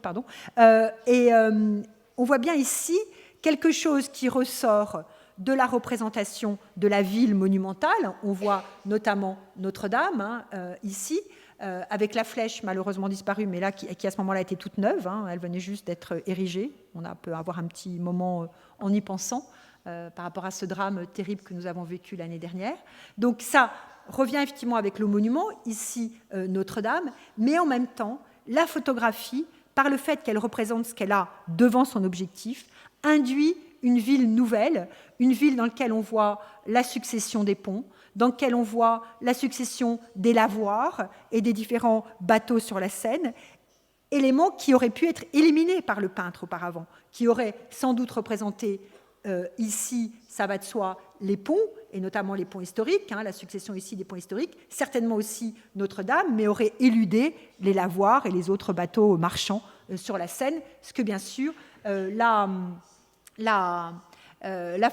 on voit bien ici quelque chose qui ressort de la représentation de la ville monumentale. On voit notamment Notre-Dame, ici, avec la flèche malheureusement disparue, mais là qui à ce moment-là était toute neuve, elle venait juste d'être érigée. On peut avoir un petit moment en y pensant par rapport à ce drame terrible que nous avons vécu l'année dernière. Donc ça revient effectivement avec le monument, ici Notre-Dame, mais en même temps, la photographie, par le fait qu'elle représente ce qu'elle a devant son objectif, induit une ville nouvelle, une ville dans laquelle on voit la succession des ponts, dans laquelle on voit la succession des lavoirs et des différents bateaux sur la Seine, éléments qui auraient pu être éliminés par le peintre auparavant, qui auraient sans doute représenté ici, ça va de soi, les ponts, et notamment les ponts historiques, la succession ici des ponts historiques, certainement aussi Notre-Dame, mais auraient éludé les lavoirs et les autres bateaux marchands sur la Seine, ce que bien sûr la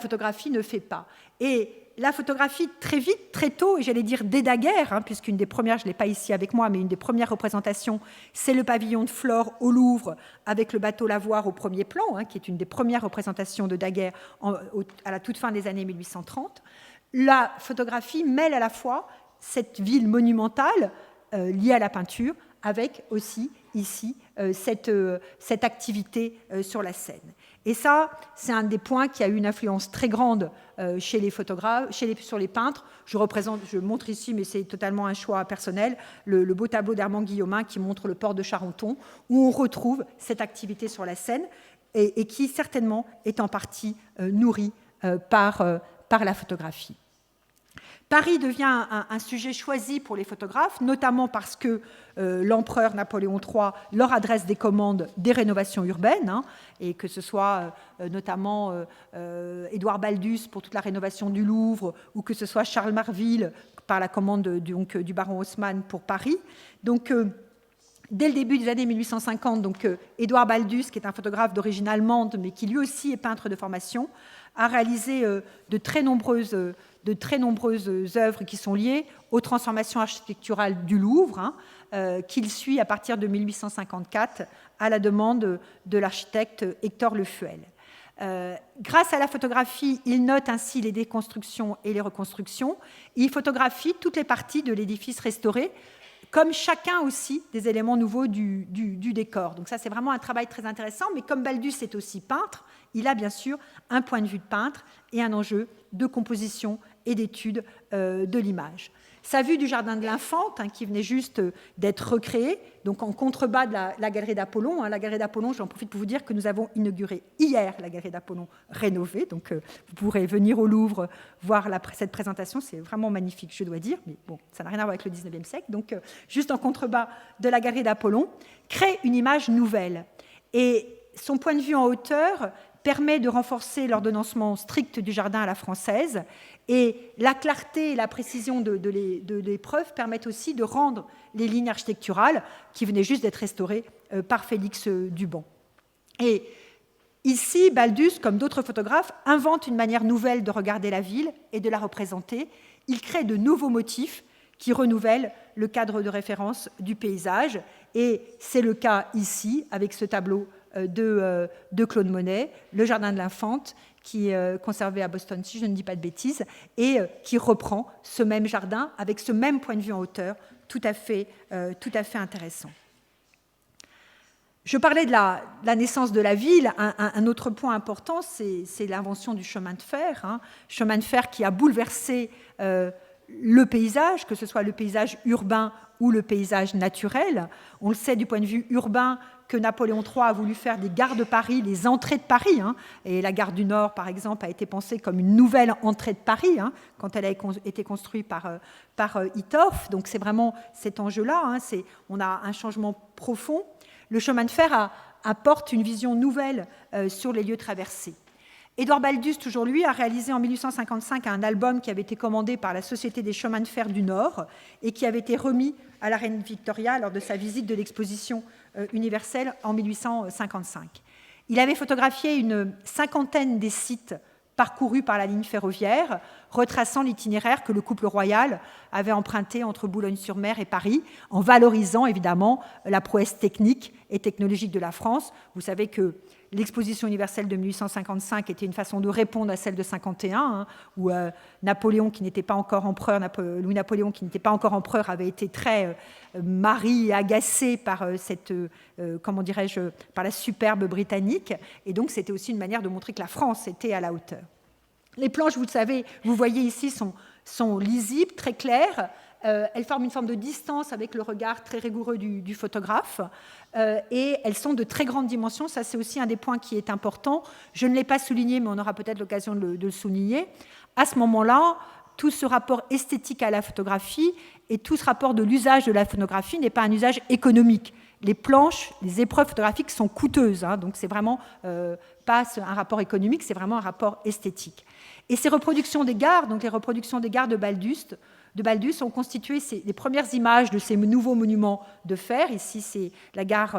photographie ne fait pas. Et la photographie, très vite, très tôt, et j'allais dire dès Daguerre, puisqu'une des premières, je ne l'ai pas ici avec moi, mais une des premières représentations, c'est le pavillon de Flore au Louvre, avec le bateau lavoir au premier plan, qui est une des premières représentations de Daguerre à la toute fin des années 1830. La photographie mêle à la fois cette ville monumentale liée à la peinture, avec aussi ici cette activité sur la Seine. Et ça, c'est un des points qui a eu une influence très grande chez les photographes, sur les peintres. Je montre ici, mais c'est totalement un choix personnel, le beau tableau d'Armand Guillaumin qui montre le port de Charenton, où on retrouve cette activité sur la Seine et qui certainement est en partie nourrie par la photographie. Paris devient un sujet choisi pour les photographes, notamment parce que l'empereur Napoléon III leur adresse des commandes des rénovations urbaines, et que ce soit notamment Édouard Baldus pour toute la rénovation du Louvre, ou que ce soit Charles Marville par la commande du baron Haussmann pour Paris. Donc, dès le début des années 1850, Édouard Baldus, qui est un photographe d'origine allemande, mais qui lui aussi est peintre de formation, a réalisé de très nombreuses œuvres qui sont liées aux transformations architecturales du Louvre, qu'il suit à partir de 1854 à la demande de l'architecte Hector Le Fuel. Grâce à la photographie, il note ainsi les déconstructions et les reconstructions. Il photographie toutes les parties de l'édifice restauré, comme chacun aussi des éléments nouveaux du décor. Donc ça, c'est vraiment un travail très intéressant, mais comme Baldus est aussi peintre, il a bien sûr un point de vue de peintre et un enjeu de composition et d'étude de l'image. sa vue du jardin de l'Infante, qui venait juste d'être recréé, donc en contrebas de la galerie d'Apollon. La galerie d'Apollon, j'en profite pour vous dire que nous avons inauguré hier la galerie d'Apollon rénovée, donc vous pourrez venir au Louvre voir cette présentation, c'est vraiment magnifique, je dois dire, mais bon, ça n'a rien à voir avec le 19e siècle. Donc juste en contrebas de la galerie d'Apollon, crée une image nouvelle. Et son point de vue en hauteur permet de renforcer l'ordonnancement strict du jardin à la française, et la clarté et la précision de l'épreuve permettent aussi de rendre les lignes architecturales qui venaient juste d'être restaurées par Félix Duban. Et ici, Baldus, comme d'autres photographes, invente une manière nouvelle de regarder la ville et de la représenter. Il crée de nouveaux motifs qui renouvellent le cadre de référence du paysage, et c'est le cas ici avec ce tableau de Claude Monet, le jardin de l'Infante, qui est conservé à Boston, si je ne dis pas de bêtises, et qui reprend ce même jardin avec ce même point de vue en hauteur, tout à fait intéressant. Je parlais de la naissance de la ville. Un autre point important, c'est l'invention du chemin de fer, chemin de fer qui a bouleversé le paysage, que ce soit le paysage urbain ou le paysage naturel. On le sait du point de vue urbain que Napoléon III a voulu faire des gares de Paris, les entrées de Paris, et la gare du Nord, par exemple, a été pensée comme une nouvelle entrée de Paris, quand elle a été construite par Hittorf. Donc c'est vraiment cet enjeu-là, on a un changement profond. Le chemin de fer apporte une vision nouvelle sur les lieux traversés. Édouard Baldus, toujours lui, a réalisé en 1855 un album qui avait été commandé par la Société des chemins de fer du Nord et qui avait été remis à la reine Victoria lors de sa visite de l'exposition universelle en 1855. Il avait photographié une cinquantaine des sites parcourus par la ligne ferroviaire, retraçant l'itinéraire que le couple royal avait emprunté entre Boulogne-sur-Mer et Paris, en valorisant évidemment la prouesse technique et technologique de la France. Vous savez que l'exposition universelle de 1855 était une façon de répondre à celle de 51, où Napoléon, qui n'était pas encore empereur, Louis-Napoléon, qui n'était pas encore empereur, avait été très marri et agacé par par la superbe britannique. Et donc, c'était aussi une manière de montrer que la France était à la hauteur. Les planches, vous le savez, vous voyez ici, sont lisibles, très claires. Elles forment une forme de distance avec le regard très rigoureux du photographe, et elles sont de très grandes dimensions. Ça, c'est aussi un des points qui est important. Je ne l'ai pas souligné, mais on aura peut-être l'occasion de le souligner. À ce moment-là, tout ce rapport esthétique à la photographie et tout ce rapport de l'usage de la photographie n'est pas un usage économique. Les planches, les épreuves photographiques sont coûteuses, donc c'est vraiment pas un rapport économique, c'est vraiment un rapport esthétique. Et ces reproductions des gares, donc les reproductions des gares de Baldus ont constitué les premières images de ces nouveaux monuments de fer. Ici, c'est la gare,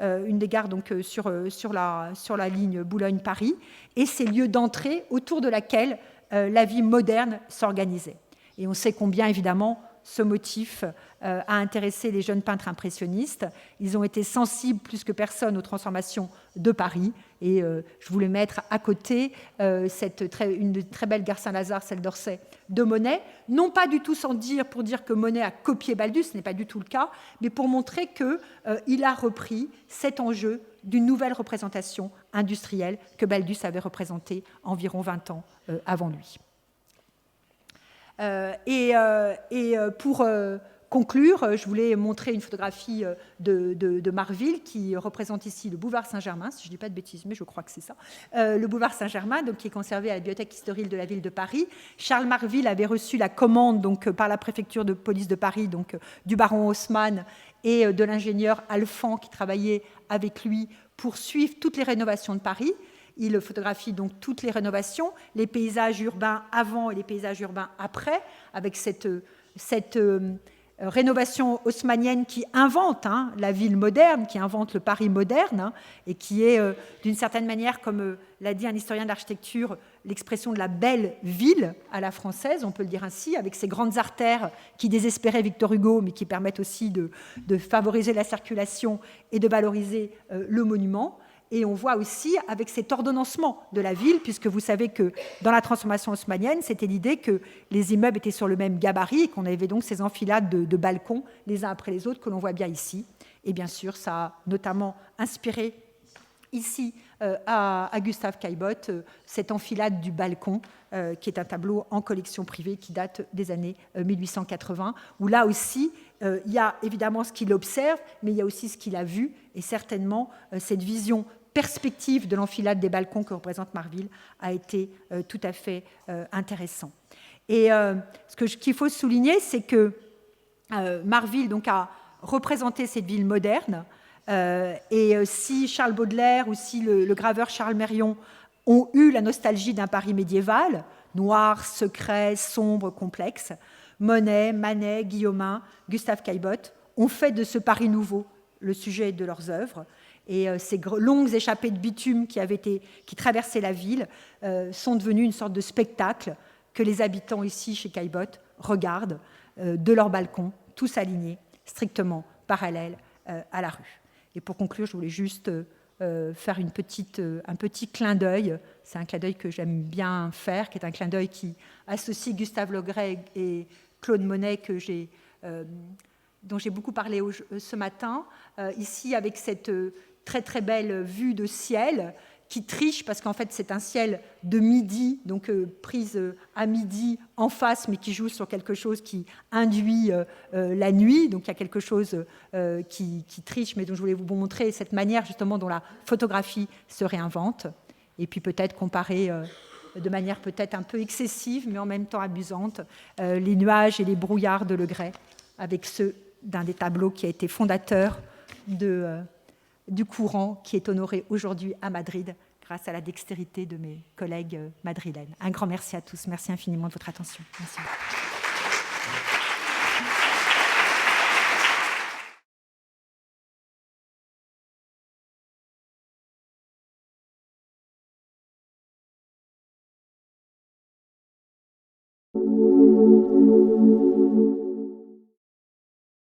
une des gares donc, sur la ligne Boulogne-Paris, et ces lieux d'entrée autour de laquelle la vie moderne s'organisait. Et on sait combien, évidemment, ce motif a intéressé les jeunes peintres impressionnistes. Ils ont été sensibles plus que personne aux transformations de Paris. Et je voulais mettre à côté une très belle gare Saint-Lazare, celle d'Orsay, de Monet. Non pas du tout pour dire que Monet a copié Baldus, ce n'est pas du tout le cas, mais pour montrer qu'il a repris cet enjeu d'une nouvelle représentation industrielle que Baldus avait représentée environ 20 ans avant lui. Pour conclure, je voulais montrer une photographie de Marville qui représente ici le boulevard Saint-Germain, si je ne dis pas de bêtises, mais je crois que c'est ça. Le boulevard Saint-Germain, donc, qui est conservé à la bibliothèque historique de la ville de Paris. Charles Marville avait reçu la commande donc, par la préfecture de police de Paris, donc, du baron Haussmann et de l'ingénieur Alphand qui travaillait avec lui pour suivre toutes les rénovations de Paris. Il photographie donc toutes les rénovations, les paysages urbains avant et les paysages urbains après, avec cette rénovation haussmannienne qui invente la ville moderne, qui invente le Paris moderne, et qui est d'une certaine manière, comme l'a dit un historien de l'architecture, l'expression de la belle ville à la française, on peut le dire ainsi, avec ces grandes artères qui désespéraient Victor Hugo, mais qui permettent aussi de favoriser la circulation et de valoriser le monument. Et on voit aussi avec cet ordonnancement de la ville, puisque vous savez que dans la transformation haussmannienne, c'était l'idée que les immeubles étaient sur le même gabarit et qu'on avait donc ces enfilades de balcons les uns après les autres que l'on voit bien ici. Et bien sûr, ça a notamment inspiré ici à Gustave Caillebotte cette enfilade du balcon, qui est un tableau en collection privée qui date des années 1880, où là aussi, il y a évidemment ce qu'il observe, mais il y a aussi ce qu'il a vu, et certainement cette vision perspective de l'enfilade des balcons que représente Marville a été tout à fait intéressant. Et ce qu'il faut souligner, c'est que Marville donc, a représenté cette ville moderne, et si Charles Baudelaire ou si le graveur Charles Merrion ont eu la nostalgie d'un Paris médiéval, noir, secret, sombre, complexe, Monet, Manet, Guillaumin, Gustave Caillebotte ont fait de ce Paris nouveau le sujet de leurs œuvres. Et ces longues échappées de bitume qui traversaient la ville sont devenues une sorte de spectacle que les habitants ici, chez Caillebotte, regardent de leur balcon, tous alignés, strictement parallèles à la rue. Et pour conclure, je voulais juste faire un petit clin d'œil. C'est un clin d'œil que j'aime bien faire, qui est un clin d'œil qui associe Gustave Le Gray et Claude Monet, dont j'ai beaucoup parlé ce matin, ici avec cette très très belle vue de ciel qui triche parce qu'en fait c'est un ciel de midi, donc prise à midi en face, mais qui joue sur quelque chose qui induit la nuit, donc il y a quelque chose qui triche, mais dont je voulais vous montrer cette manière justement dont la photographie se réinvente, et puis peut-être comparer de manière peut-être un peu excessive, mais en même temps amusante, les nuages et les brouillards de Le Gray avec ceux d'un des tableaux qui a été fondateur du courant qui est honoré aujourd'hui à Madrid grâce à la dextérité de mes collègues madrilènes. Un grand merci à tous. Merci infiniment de votre attention. Merci.